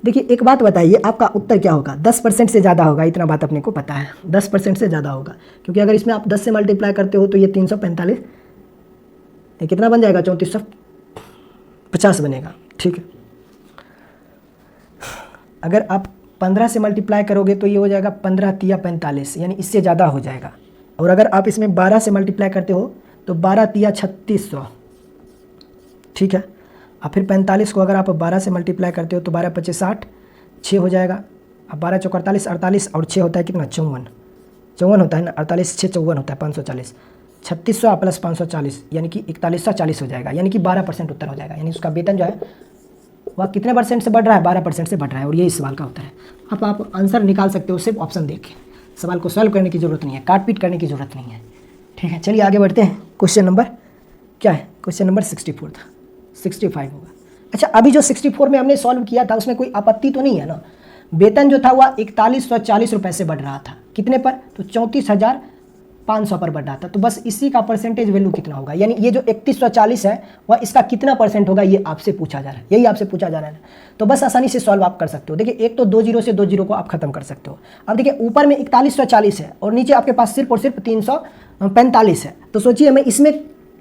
देखिए एक बात बताइए, आपका उत्तर क्या होगा, 10% से ज़्यादा होगा, इतना बात अपने को पता है, 10% से ज़्यादा होगा। क्योंकि अगर इसमें आप 10 से मल्टीप्लाई करते हो तो ये 345, ये कितना बन जाएगा 3450 बनेगा। ठीक है, अगर आप 15 से मल्टीप्लाई करोगे तो ये हो जाएगा 15 तिया 45, यानी इससे ज़्यादा हो जाएगा। और अगर आप इसमें 12 से मल्टीप्लाई करते हो तो 12 तिया 3600। ठीक है, और फिर 45 को अगर आप 12 से मल्टीप्लाई करते हो तो 12 25 60, 6 हो जाएगा। अब 12 चौक 48, 48 और 6 होता है कितना 54 होता है ना, 48 6 54 होता है 540, 3600 प्लस 540 यानी कि 4140 हो जाएगा, यानी कि 12% उत्तर हो जाएगा। यानी उसका वेतन जो है वह कितने % से बढ़ रहा है, 12% से बढ़ रहा है। और ये इस सवाल का उत्तर है। अब आप आंसर निकाल सकते हो सिर्फ ऑप्शन देख के, सवाल को सॉल्व करने की ज़रूरत नहीं है, काट पीट करने की ज़रूरत नहीं है। ठीक है, चलिए आगे बढ़ते हैं। क्वेश्चन नंबर क्या है, क्वेश्चन नंबर 64 था, 65 होगा। अच्छा, अभी जो 64 में हमने सॉल्व किया था उसमें कोई आपत्ति तो नहीं है ना। वेतन जो था वह 4140 रुपये से बढ़ रहा था, कितने पर, तो 34,500 पर बढ़ रहा था। तो बस इसी का परसेंटेज वैल्यू कितना होगा, यानी ये जो 3140 है वह इसका कितना % होगा, ये आपसे पूछा जा रहा है, यही आपसे पूछा जा रहा है। तो बस आसानी से सॉल्व आप कर सकते हो। देखिए एक तो 2 जीरो से 2 जीरो को आप खत्म कर सकते हो। अब देखिए ऊपर में 4140 है और नीचे आपके पास सिर्फ और सिर्फ 345 है। तो सोचिए मैं इसमें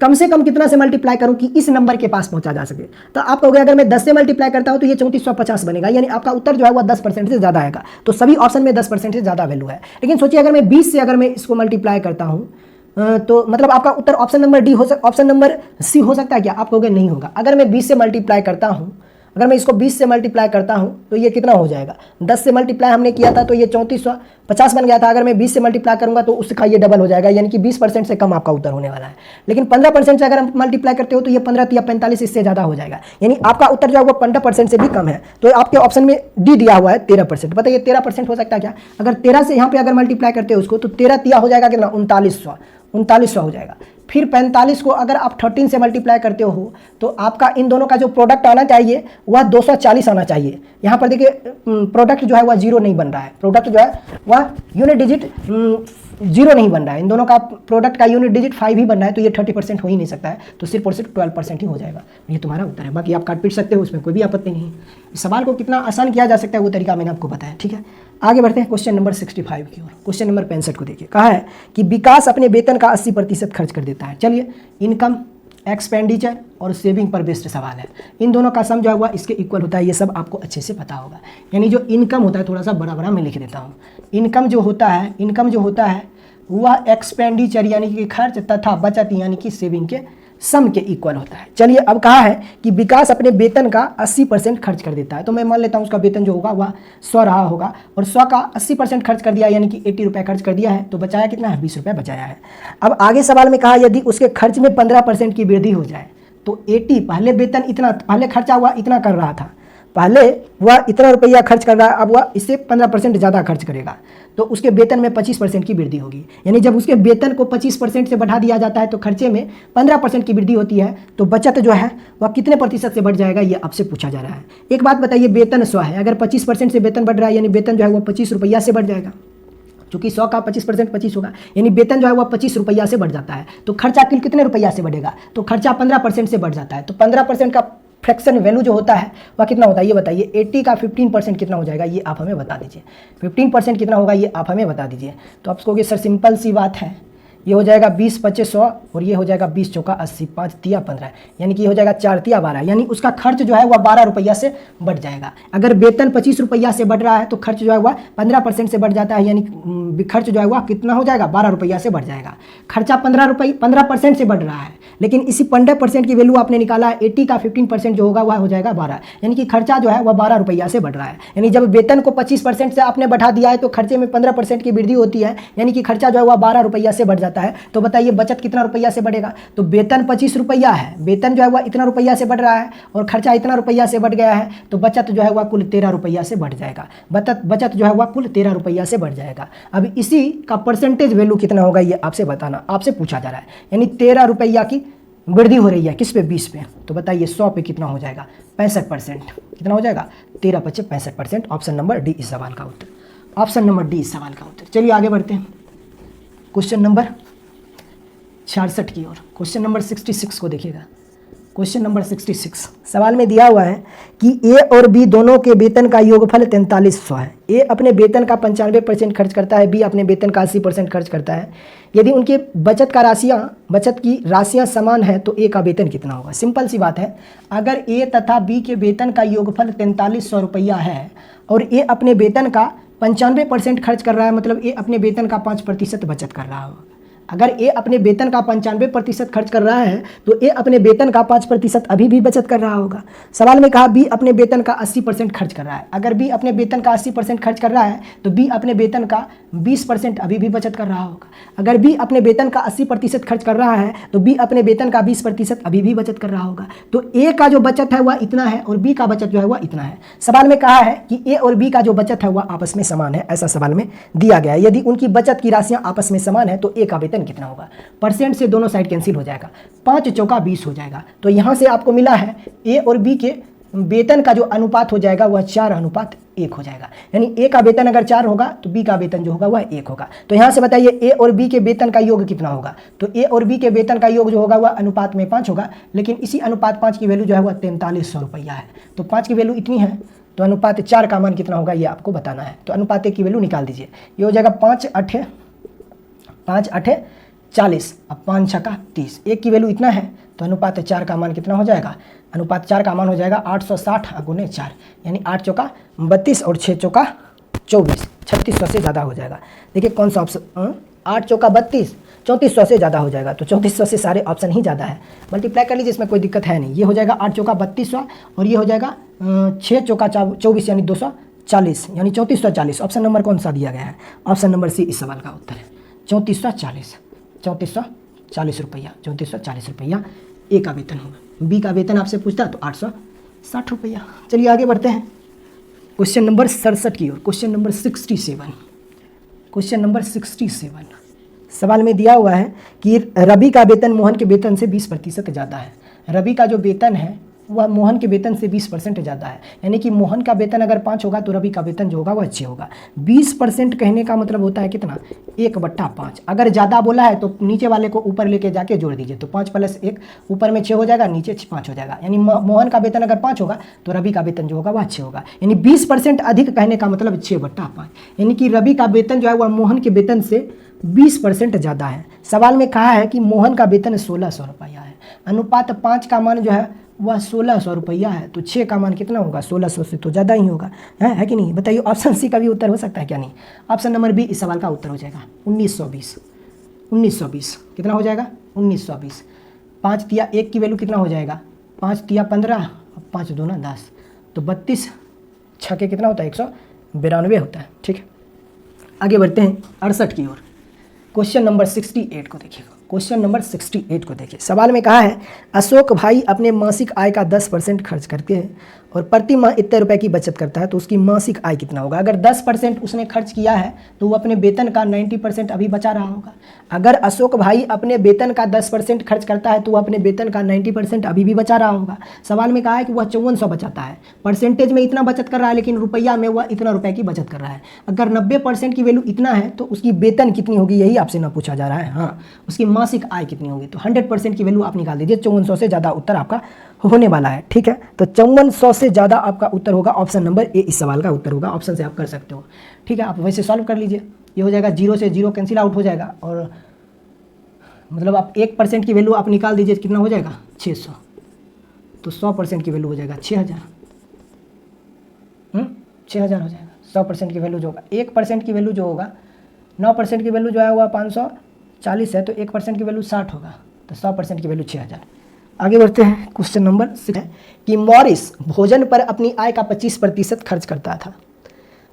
कम से कम कितना से मल्टीप्लाई करूं कि इस नंबर के पास पहुंचा जा सके। तो आप कहोगे अगर मैं 10 से मल्टीप्लाई करता हूं तो ये 3450 बनेगा, यानी आपका उत्तर जो है वह 10% से ज़्यादा आएगा। तो सभी ऑप्शन में 10% से ज़्यादा वैल्यू है। लेकिन सोचिए अगर मैं 20 से अगर मैं इसको मल्टीप्लाई करता हूं तो मतलब आपका उत्तर option number D option number C हो सकता है क्या, आप कहोगे नहीं होगा। अगर मैं 20 से मल्टीप्लाई करता हूं, अगर मैं इसको 20 से मल्टीप्लाई करता हूं तो ये कितना हो जाएगा, 10 से मल्टीप्लाई हमने किया था तो ये 3450 बन गया था। अगर मैं 20 से मल्टीप्लाई करूंगा तो उसका ये डबल हो जाएगा, यानी कि 20% से कम आपका उत्तर होने वाला है। लेकिन 15% से अगर हम मल्टीप्लाई करते हो तो ये 15 या 45 इससे ज़्यादा हो जाएगा, यानी आपका उत्तर जो है वो 15% से भी कम है। तो आपके ऑप्शन में डी दिया हुआ है 13%। बताइए 13% हो सकता है क्या, अगर 13 से यहाँ पे अगर मल्टीप्लाई करते हो उसको तो 13 तिया हो जाएगा कितना 3900 हो जाएगा। फिर 45 को अगर आप 13 से मल्टीप्लाई करते हो तो आपका इन दोनों का जो प्रोडक्ट आना चाहिए वह 240 आना चाहिए। यहाँ पर देखिए प्रोडक्ट जो है वह जीरो नहीं बन रहा है, प्रोडक्ट जो है वह यूनिट डिजिट जीरो नहीं बन रहा है। इन दोनों का प्रोडक्ट का यूनिट डिजिट 5 ही बन रहा है, तो ये 30% हो ही नहीं सकता है। तो सिर्फ और सिर्फ 12% ही हो जाएगा। ये तुम्हारा उत्तर है, बाकी आप काट पीट सकते हो, उसमें कोई भी आपत्ति नहीं है। इस सवाल को कितना आसान किया जा सकता है वो तरीका मैंने आपको बताया। ठीक है, आगे बढ़ते हैं क्वेश्चन नंबर 65 की ओर। क्वेश्चन नंबर 65 को देखिए, कहा है कि विकास अपने वेतन का 80% खर्च कर देता है। चलिए इनकम एक्सपेंडिचर और सेविंग पर बेस्ड सवाल है। इन दोनों का सम जो है वह इसके इक्वल होता है, ये सब आपको अच्छे से पता होगा। यानी जो इनकम होता है, थोड़ा सा बड़ा बड़ा मैं लिख देता हूँ, इनकम जो होता है वह एक्सपेंडिचर यानी कि खर्च तथा बचत यानी कि सेविंग के सम के इक्वल होता है। चलिए, अब कहा है कि विकास अपने वेतन का 80% खर्च कर देता है, तो मैं मान लेता हूँ उसका वेतन जो होगा वह 100 रहा होगा और 100 का 80% खर्च कर दिया, यानी कि 80 रुपये खर्च कर दिया है, तो बचाया कितना है, 20 रुपये बचाया है। अब आगे सवाल में कहा यदि उसके खर्च में 15% की वृद्धि हो जाए तो 80, पहले वेतन इतना, पहले खर्चा हुआ इतना कर रहा था, पहले वह इतना रुपया खर्च कर रहा है, अब वह इससे 15% ज़्यादा खर्च करेगा तो उसके वेतन में 25% की वृद्धि होगी। यानी जब उसके वेतन को 25% से बढ़ा दिया जाता है तो खर्चे में 15% की वृद्धि होती है, तो बचत जो है वह कितने प्रतिशत से बढ़ जाएगा, ये आपसे पूछा जा रहा है। एक बात बताइए, वेतन 100 है, अगर 25% से वेतन बढ़ रहा है यानी वेतन जो है वह 25 रुपया से बढ़ जाएगा, क्योंकि 100 का 25% 25 होगा, यानी वेतन जो है वह 25 रुपया से बढ़ जाता है। तो खर्चा कितने रुपया से बढ़ेगा, तो खर्चा 15% से बढ़ जाता है। तो 15% का फ्रैक्शन वैल्यू जो होता है वह कितना होता है, ये बताइए। 80 का 15% कितना हो जाएगा, ये आप हमें बता दीजिए। 15% कितना होगा, ये आप हमें बता दीजिए। तो आप कहोगे सर सिंपल सी बात है, ये हो जाएगा 20 25 100 और ये हो जाएगा 20 चौका 80, 5 तिया 15, यानी कि ये हो जाएगा 4 तिया 12, यानी उसका खर्च जो है वह 12 रुपया से बढ़ जाएगा। अगर वेतन 25 रुपया से बढ़ रहा है तो खर्च जो है वह 15% से बढ़ जाता है, यानी खर्च जो है वह कितना हो जाएगा, 12 रुपया से बढ़ जाएगा। खर्चा 15% से बढ़ रहा है, लेकिन इसी 15% की वैल्यू आपने निकाला है, 80 का 15% जो होगा वह हो जाएगा 12, यानी कि खर्चा जो है वह 12 रुपया से बढ़ रहा है। यानी जब वेतन को 25% से आपने बढ़ा दिया है तो खर्चे में 15% की वृद्धि होती है, यानी कि खर्चा जो है वह 12 रुपया से बढ़ जाता है। तो बताइए बचत कितना रुपया से बढ़ेगा, तो वेतन 25 रुपया है, वेतन जो है वह इतना रुपया से बढ़ रहा है और खर्चा इतना रुपया से बढ़ गया है, तो बचत जो है वह कुल 13 रुपया से बढ़ जाएगा। बचत जो है वह कुल 13 रुपया से बढ़ जाएगा। अब इसी का परसेंटेज वैल्यू कितना होगा ये आपसे बताना, आपसे पूछा जा रहा है। यानी 13 रुपया की वृद्धि हो रही है किस पे, 20 पे, तो बताइए 100 पे कितना हो जाएगा, 65%। कितना हो जाएगा, 13 × 5 = 65%। ऑप्शन नंबर डी इस सवाल का उत्तर, ऑप्शन नंबर डी इस सवाल का उत्तर। चलिए आगे बढ़ते हैं क्वेश्चन नंबर 66 की ओर। क्वेश्चन नंबर 66 को देखिएगा। क्वेश्चन नंबर 66 सवाल में दिया हुआ है कि ए और बी दोनों के वेतन का योगफल 4300 है। ए अपने वेतन का 95% खर्च करता है, बी अपने वेतन का 80% खर्च करता है। यदि उनके बचत की राशियां समान है तो ए का वेतन कितना होगा। सिंपल सी बात है, अगर ए तथा बी के वेतन का योगफल 4300 रुपया है और ए अपने वेतन का 95% खर्च कर रहा है, मतलब ए अपने वेतन का 5% बचत कर रहा होगा। अगर ए अपने वेतन का 95% खर्च कर रहा है तो ए अपने वेतन का 5% अभी भी बचत कर रहा होगा। सवाल में कहा बी अपने वेतन का 80% खर्च कर रहा है। अगर बी अपने वेतन का 80% खर्च कर रहा है तो बी अपने वेतन का 20% अभी भी बचत कर रहा होगा। अगर बी अपने वेतन का 80% खर्च कर रहा है तो बी अपने वेतन का 20% अभी भी बचत कर रहा होगा। तो ए का जो बचत है वह इतना है और बी का बचत जो है वह इतना है। सवाल में कहा है कि ए और बी का जो बचत है वह आपस में समान है, ऐसा सवाल में दिया गया है। यदि उनकी बचत की राशियां आपस में समान है तो ए का कितना होगा। परसेंट से दोनों साइड कैंसिल हो जाएगा, 5 चौका 20 हो जाएगा। तो यहां से आपको मिला है ए और बी के वेतन का जो अनुपात हो जाएगा वह 4:1 हो जाएगा। यानी ए का वेतन अगर 4 होगा तो बी का वेतन जो होगा वह 1 होगा। तो यहां से बताइए ए और बी के वेतन का योग कितना होगा। तो ए और बी के वेतन का योग जो होगा वह अनुपात में 5 होगा, लेकिन इसी अनुपात 5 की वैल्यू जो है वह 4300 रुपया है। तो 5 की वैल्यू इतनी है तो अनुपात 4 का मान कितना होगा ये आपको बताना है। तो अनुपात 1 की वैल्यू निकाल दीजिए, ये हो जाएगा 5 8 40, अब 5 6 30, 1 की वैल्यू इतना है तो अनुपात 4 का मान कितना हो जाएगा। अनुपात 4 का मान हो जाएगा 860 × 4, यानी 8 चौका 32 और 6 चौका 24, 3600 से ज़्यादा हो जाएगा। देखिए कौन सा ऑप्शन, 8 चौका 32, 3400 से ज़्यादा हो जाएगा। तो 3400 से सारे ऑप्शन ही ज़्यादा है, मल्टीप्लाई कर लीजिए, इसमें कोई दिक्कत है नहीं। ये हो जाएगा 8 चौका 3200 और ये हो जाएगा 6 चौका 24, यानी 240, यानी 3440। ऑप्शन नंबर कौन सा दिया गया है, ऑप्शन नंबर सी इस सवाल का उत्तर है। 3440 रुपया, 3440 रुपया ए का वेतन होगा। बी का वेतन आपसे पूछता तो 860 रुपया। चलिए आगे बढ़ते हैं क्वेश्चन नंबर 67 की ओर। क्वेश्चन नंबर 67, क्वेश्चन नंबर 67 सवाल में दिया हुआ है कि रवि का वेतन मोहन के वेतन से 20% ज़्यादा है। रवि का जो वेतन है वह मोहन के वेतन से 20% ज़्यादा है, यानी कि मोहन का वेतन अगर 5 होगा तो रवि का वेतन जो होगा वह 6 होगा। 20% कहने का मतलब होता है कितना, 1/5। अगर ज़्यादा बोला है तो नीचे वाले को ऊपर लेके जाके जोड़ दीजिए, तो 5 + 1 ऊपर में 6 हो जाएगा, नीचे 5 हो जाएगा। यानी मोहन का वेतन अगर 5 होगा तो रवि का वेतन जो होगा वह 6 होगा। यानी 20% अधिक कहने का मतलब 6/5, यानी कि रवि का वेतन जो है वह मोहन के वेतन से 20% ज़्यादा है। सवाल में कहा है कि मोहन का वेतन 1600 रुपया है, अनुपात 5 का मान जो है वह 1600 रुपया है, तो 6 का मान कितना होगा? 1600 से तो ज़्यादा ही होगा, है कि नहीं? बताइए, ऑप्शन सी का भी उत्तर हो सकता है क्या? नहीं, ऑप्शन नंबर बी इस सवाल का उत्तर हो जाएगा 1920। 1920 कितना हो जाएगा? 1920। 5 तिया 1 की वैल्यू कितना हो जाएगा? 5 तिया 15, 5 दूना 10, तो 32 छके कितना होता है? 192 होता है। ठीक है, आगे बढ़ते हैं 68 की ओर। क्वेश्चन नंबर 68 को देखिएगा। क्वेश्चन नंबर 68 को देखिए। सवाल में कहा है अशोक भाई अपने मासिक आय का 10% खर्च करते हैं और प्रति माह इतने रुपए की बचत करता है, तो उसकी मासिक आय कितना होगा? अगर 10% उसने खर्च किया है तो वो अपने वेतन का 90% अभी बचा रहा होगा। अगर अशोक भाई अपने वेतन का 10% खर्च करता है तो वह अपने वेतन का 90% अभी भी बचा रहा होगा। सवाल में कहा है कि वह 5400 बचाता है, परसेंटेज में इतना बचत कर रहा है, लेकिन रुपया में वह इतना रुपए की बचत कर रहा है। अगर 90% की वैल्यू इतना है तो उसकी वेतन कितनी होगी, यही आपसे ना पूछा जा रहा है। हाँ, उसकी मासिक आय कितनी होगी? तो 100% की वैल्यू आप निकाल दीजिए। 5400 से ज़्यादा उत्तर आपका होने वाला है। ठीक है, तो 5400 से ज़्यादा आपका उत्तर होगा। ऑप्शन नंबर ए इस सवाल का उत्तर होगा। ऑप्शन से आप कर सकते हो। ठीक है, आप वैसे सॉल्व कर लीजिए। ये हो जाएगा 0 से 0 कैंसिल आउट हो जाएगा, और मतलब आप 1% की वैल्यू आप निकाल दीजिए, कितना हो जाएगा? 600। तो 100% की वैल्यू हो जाएगा 6000। 6000 हो जाएगा 100% की वैल्यू जो होगा। 1% की वैल्यू जो होगा, 9% की वैल्यू जो है वह 540 है, तो 1% की वैल्यू 60 होगा, तो 100% की वैल्यू 6000। आगे बढ़ते हैं। क्वेश्चन नंबर 6 है कि मॉरिस भोजन पर अपनी आय का 25% खर्च करता था।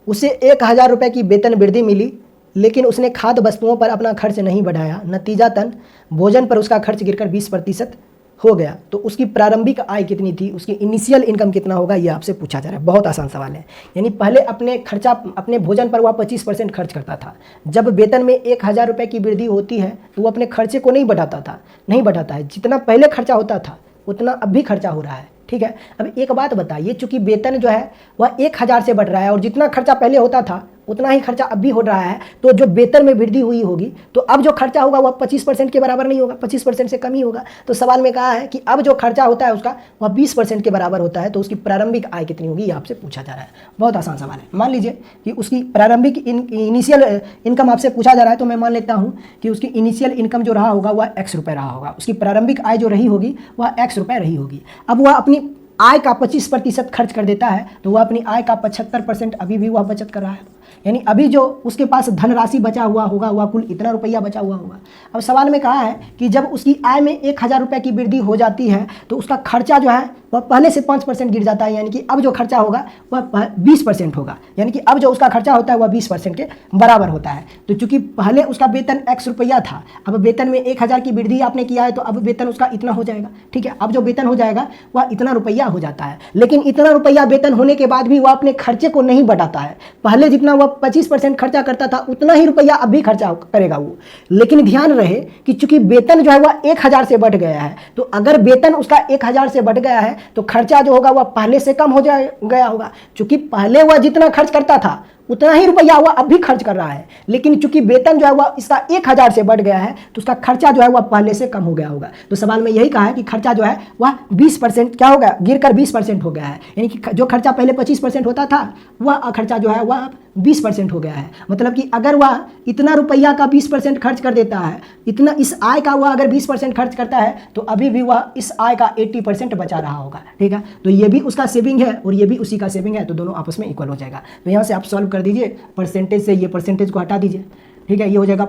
उसे 1000 रुपये की वेतन वृद्धि मिली, लेकिन उसने खाद्य वस्तुओं पर अपना खर्च नहीं बढ़ाया। नतीजतन भोजन पर उसका खर्च गिरकर 20% हो गया। तो उसकी प्रारंभिक आय कितनी थी? उसकी इनिशियल इनकम कितना होगा? ये आपसे पूछा जा रहा है। बहुत आसान सवाल है। यानी पहले अपने भोजन पर वह 25% खर्च करता था। जब वेतन में 1000 रुपये की वृद्धि होती है तो वो अपने खर्चे को नहीं बढ़ाता है। जितना पहले खर्चा होता था उतना अब भी खर्चा हो रहा है। ठीक है, अब एक बात बताइए, चूंकि वेतन जो है वह 1000 से बढ़ रहा है और जितना खर्चा पहले होता था उतना ही खर्चा अब भी हो रहा है, तो जो वेतन में वृद्धि हुई होगी तो अब जो खर्चा होगा वह 25% के बराबर नहीं होगा, 25% से कम ही होगा। तो सवाल में कहा है कि अब जो खर्चा होता है उसका वह 20% के बराबर होता है, तो उसकी प्रारंभिक आय कितनी होगी, ये आपसे पूछा जा रहा है। बहुत आसान सवाल है। मान लीजिए कि उसकी प्रारंभिक इनिशियल इनकम आपसे पूछा जा रहा है, तो मैं मान लेता हूँ कि उसकी इनिशियल इनकम जो रहा होगा वह X रुपये रहा होगा। उसकी प्रारंभिक आय जो रही होगी वह X रुपये रही होगी। अब वह अपनी आय का 25% खर्च कर देता है, तो वह अपनी आय का 75% अभी भी वह बचत कर रहा है। यानी अभी जो उसके पास धनराशि बचा हुआ होगा वह कुल इतना रुपया बचा हुआ होगा। अब सवाल में कहा है कि जब उसकी आय में 1000 रुपये की वृद्धि हो जाती है तो उसका खर्चा जो है वह पहले से 5% गिर जाता है। यानी कि अब जो खर्चा होगा वह 20% होगा। यानी कि अब जो उसका खर्चा होता है वह 20% के बराबर होता है। तो चूंकि पहले उसका वेतन X रुपया था, अब वेतन में 1000 की वृद्धि आपने किया है, तो अब वेतन उसका इतना हो जाएगा। ठीक है, अब जो वेतन हो जाएगा वह इतना रुपया हो जाता है। लेकिन इतना रुपया वेतन होने के बाद भी वह अपने खर्चे को नहीं बढ़ाता है। पहले जितना वह 25% खर्चा करता था उतना ही रुपया अब भी खर्चा करेगा वो। लेकिन ध्यान रहे कि चूंकि वेतन जो है वह 1000 से बढ़ गया है, तो अगर वेतन उसका 1000 से बढ़ गया है तो खर्चा जो होगा वह पहले से कम हो गया होगा। चूंकि पहले वह जितना खर्च करता था उतना ही रुपया वह अब भी खर्च कर रहा है, लेकिन चूंकि वेतन जो है वह इसका 1000 से बढ़ गया है तो उसका खर्चा जो है वह पहले से कम हो गया होगा। तो सवाल में यही कहा है कि खर्चा जो है वह 20% क्या हो गया, गिरकर 20% हो गया है। यानी कि जो खर्चा पहले 25% होता था वह खर्चा जो है वह 20% हो गया है। मतलब कि अगर वह इतना रुपया का 20% खर्च कर देता है, इतना इस आय का वह अगर 20% खर्च करता है तो अभी भी वह इस आय का 80% बचा रहा होगा। ठीक है, तो ये भी उसका सेविंग है और ये भी उसी का सेविंग है, तो दोनों आपस में इक्वल हो जाएगा। तो यहाँ से आप सॉल्व कर दीजिए, परसेंटेज से ये परसेंटेज को हटा दीजिए। ठीक है, ये हो जाएगा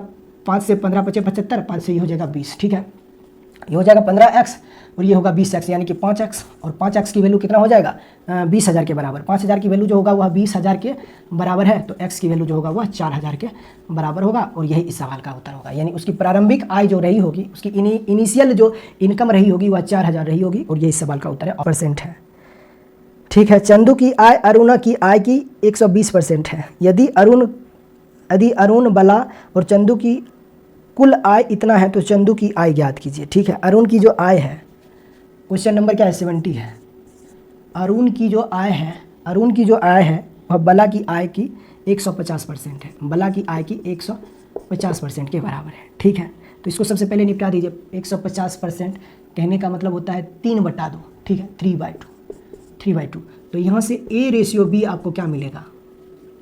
5 से 15 × 5 = 75, 5 से ये हो जाएगा 20। ठीक है, ये हो जाएगा 15x और ये होगा 20x, यानी कि 5x, और 5x की वैल्यू कितना हो जाएगा 20,000 के बराबर। 5,000 की वैल्यू जो होगा वह 20,000 के बराबर है, तो x की वैल्यू जो होगा वह 4,000 के बराबर होगा, और यही इस सवाल का उत्तर होगा। यानी उसकी प्रारंभिक आय जो रही होगी, उसकी इनिशियल जो इनकम रही होगी वह 4000 रही होगी, और यही इस सवाल का उत्तर है। परसेंट है। ठीक है, चंदू की आय अरुणा की आय की 120% है। यदि अरुण बला और चंदू की कुल आय इतना है तो चंदू की आय ज्ञात कीजिए। ठीक है, अरुण की जो आय है, क्वेश्चन नंबर क्या है 70 है। अरुण की जो आय है वह बला की आय की 150% है। बला की आय की 150% के बराबर है। ठीक है, तो इसको सबसे पहले निपटा दीजिए। 150% कहने का मतलब होता है 3/2। ठीक है, 3/2। तो यहाँ से A/B आपको क्या मिलेगा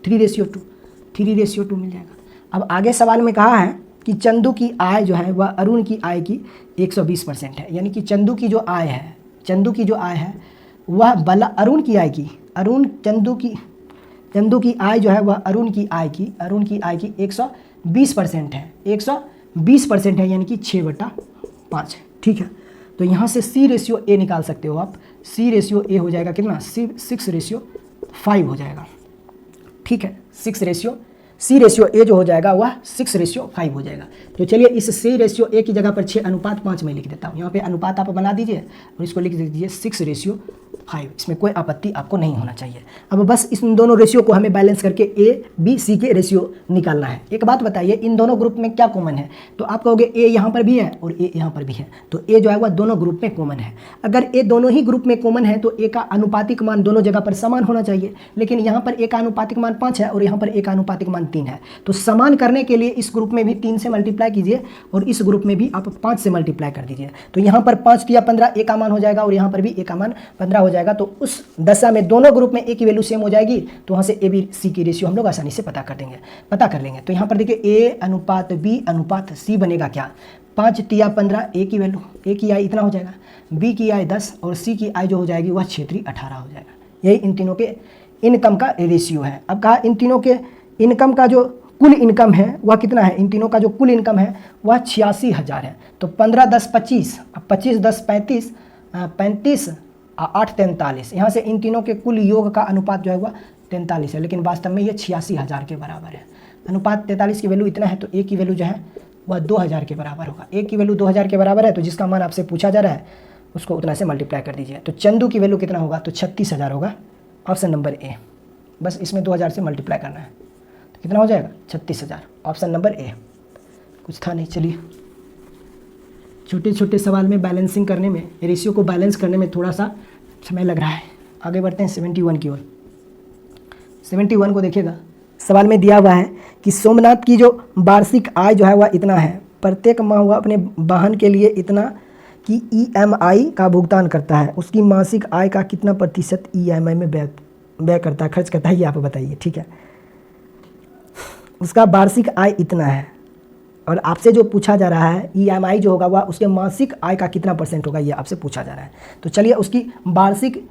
3/2 मिल जाएगा। अब आगे सवाल में कहा है कि चंदू की आय जो है वह अरुण की आय की 120% है। यानी कि चंदू की जो आय है वह बला अरुण की आय की चंदू की आय जो है वह अरुण की आय की 120% है। 120% है, यानी कि 6/5 है। ठीक है, तो यहाँ से C रेशियो A निकाल सकते हो आप। C रेशियो A हो जाएगा कितना, 6/5 हो जाएगा। ठीक है, C रेशियो A जो हो जाएगा वह 6/5 हो जाएगा। तो चलिए इस C रेशियो A की जगह पर 6:5 में लिख देता हूँ। यहाँ पे अनुपात आप बना दीजिए और इसको लिख दीजिए 6/5। इसमें कोई आपत्ति आपको नहीं होना चाहिए। अब बस इन दोनों रेशियो को हमें बैलेंस करके A B C के रेशियो निकालना है। एक बात बताइए, इन दोनों ग्रुप में क्या कॉमन है? तो आप कहोगे A यहाँ पर भी है और A यहाँ पर भी है, तो A जो है वह दोनों ग्रुप में कॉमन है। अगर A दोनों ही ग्रुप में कॉमन है तो A का अनुपातिक मान दोनों जगह पर समान होना चाहिए, लेकिन यहाँ पर A का अनुपातिक मान 5 है और यहाँ पर A का अनुपातिक मान 3 है। तो समान करने के लिए इस ग्रुप में भी 3 से मल्टीप्लाई कीजिए और इस ग्रुप में भी आप 5 से मल्टीप्लाई कर दीजिए। तो यहाँ पर 5 या 15 A का मान हो जाएगा और यहाँ पर भी A का मान 15 हो जाएगा। तो उस दशा में दोनों ग्रुप में A की वैल्यू सेम हो जाएगी, तो वहाँ से A B C की रेशियो हम लोग आसानी से पता कर लेंगे। तो यहाँ पर देखिए A/B/C बनेगा क्या, 5 या 15 A की वैल्यू, A की आय इतना हो जाएगा, B की आय 10 और C की आय जो हो जाएगी वह 6×3 18 हो जाएगा। यही इन तीनों के इनकम का रेशियो है। अब कहा इन तीनों के इनकम का जो कुल इनकम है वह कितना है, इन तीनों का जो कुल इनकम है वह 86,000 है। तो 15 10 25, 25 10 35, 35 8 43, यहाँ से इन तीनों के कुल योग का अनुपात जो है वह 43 है, लेकिन वास्तव में ये 86,000 के बराबर है। अनुपात 43 की वैल्यू इतना है, तो A की वैल्यू जो है वह 2000 के बराबर होगा। A की वैल्यू 2000 के बराबर है, तो जिसका मान आपसे पूछा जा रहा है उसको उतना से मल्टीप्लाई कर दीजिए। तो चंदू की वैल्यू कितना होगा, तो 36,000 होगा। ऑप्शन नंबर A, बस इसमें 2000 से मल्टीप्लाई करना है तो कितना हो जाएगा 36,000। ऑप्शन नंबर A, कुछ था नहीं। चलिए, छोटे छोटे सवाल में बैलेंसिंग करने में, रेशियो को बैलेंस करने में थोड़ा सा समय लग रहा है। आगे बढ़ते हैं 71 की ओर। 71 को देखिएगा, सवाल में दिया हुआ है कि सोमनाथ की जो वार्षिक आय जो है वह इतना है, प्रत्येक माह वह अपने वाहन के लिए इतना की EMI का भुगतान करता है, उसकी मासिक आय का कितना प्रतिशत EMI में व्यय करता है, खर्च करता है, ये आप बताइए। ठीक है, उसका वार्षिक आय इतना है और आपसे जो पूछा जा रहा है EMI जो होगा वह उसके मासिक आय का कितना % होगा, ये आपसे पूछा जा रहा है। तो चलिए उसकी वार्षिक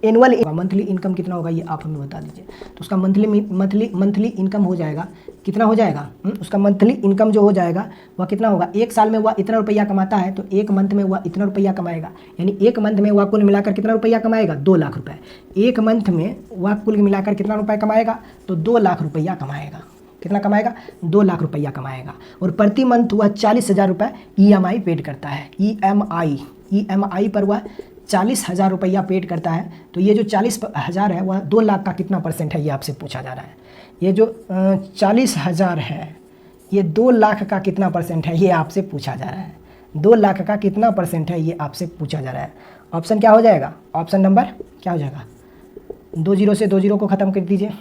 एनुअल मंथली इनकम कितना होगा ये आप हमें बता दीजिए। तो उसका मंथली इनकम हो जाएगा, कितना हो जाएगा, उसका मंथली इनकम जो हो जाएगा वह कितना होगा। एक साल में वह इतना रुपया कमाता है तो एक मंथ में वह इतना रुपया कमाएगा, यानी एक मंथ में वह कुल मिलाकर कितना रुपया कमाएगा, 2 लाख रुपये। एक मंथ में वह कुल मिलाकर कितना रुपया कमाएगा, तो 2 लाख रुपया कमाएगा। कितना कमाएगा, 2 लाख रुपया कमाएगा। और प्रति मंथ वह 40,000 रुपये EMI पेड करता है। EMI पर वह 40,000 रुपया पेड करता है। तो ये जो 40,000 है वह 2 लाख का कितना % है, ये आपसे पूछा जा रहा है। ये जो 40,000 है ये 2 लाख का कितना % है, ये आपसे पूछा जा रहा है। 2 लाख का कितना % है, ये आपसे पूछा जा रहा है। ऑप्शन क्या हो जाएगा, ऑप्शन नंबर क्या हो जाएगा, 2 0 से 2 0 को ख़त्म कर दीजिए,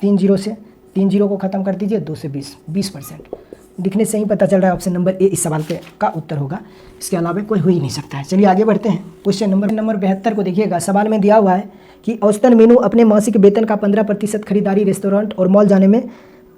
3 0 से 3 0 को ख़त्म कर दीजिए, 2 से 20%। दिखने से ही पता चल रहा है ऑप्शन नंबर A इस सवाल का उत्तर होगा, इसके अलावा कोई हो ही नहीं सकता है। चलिए आगे बढ़ते हैं। क्वेश्चन नंबर 72 को देखिएगा, सवाल में दिया हुआ है कि औसतन मीनू अपने मासिक वेतन का 15% खरीदारी, रेस्टोरेंट और मॉल जाने में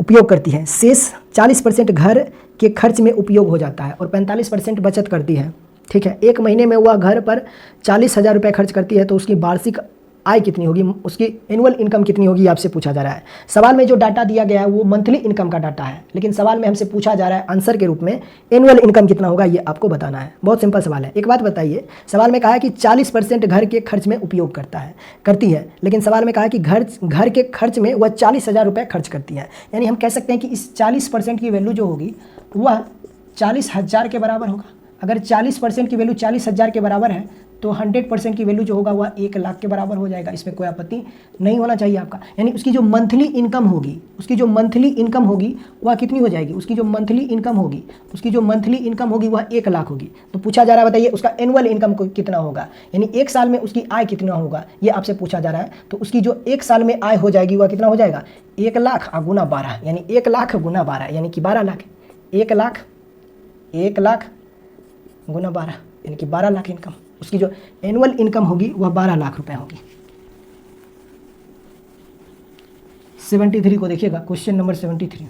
उपयोग करती है, शेष 40% घर के खर्च में उपयोग हो जाता है और 45% बचत करती है। ठीक है, एक महीने में वह घर पर 40,000 रुपये खर्च करती है, तो उसकी वार्षिक आय कितनी होगी, उसकी एनुअल इनकम कितनी होगी, आपसे पूछा जा रहा है। सवाल में जो डाटा दिया गया है वो मंथली इनकम का डाटा है, लेकिन सवाल में हमसे पूछा जा रहा है आंसर के रूप में एनुअल इनकम कितना होगा, ये आपको बताना है। बहुत सिंपल सवाल है। एक बात बताइए, सवाल में कहा है कि 40% घर के खर्च में उपयोग करती है, लेकिन सवाल में कहा है कि घर के खर्च में वह 40,000 रुपये खर्च करती है, यानी हम कह सकते हैं कि इस 40% की वैल्यू जो होगी वह 40,000 के बराबर होगा। अगर 40% की वैल्यू 40,000 के बराबर है तो 100% की वैल्यू जो होगा वह 1 लाख के बराबर हो जाएगा। इसमें कोई आपत्ति नहीं होना चाहिए आपका। यानी उसकी जो मंथली इनकम होगी वह कितनी हो जाएगी, उसकी जो मंथली इनकम होगी वह 1 लाख होगी। तो पूछा जा रहा है, बताइए उसका एनुअल इनकम कितना होगा, यानी एक साल में उसकी आय कितना होगा, ये आपसे पूछा जा रहा है। तो उसकी जो एक साल में आय हो जाएगी वह कितना हो जाएगा, 1 लाख गुना 12, यानी 1 लाख गुना 12 यानी कि 12 लाख। 1 लाख गुना 12 यानी कि 12 लाख इनकम। उसकी जो एनुअल इनकम होगी वह 12 लाख रुपए होगी। 73 को देखिएगा, क्वेश्चन नंबर 73।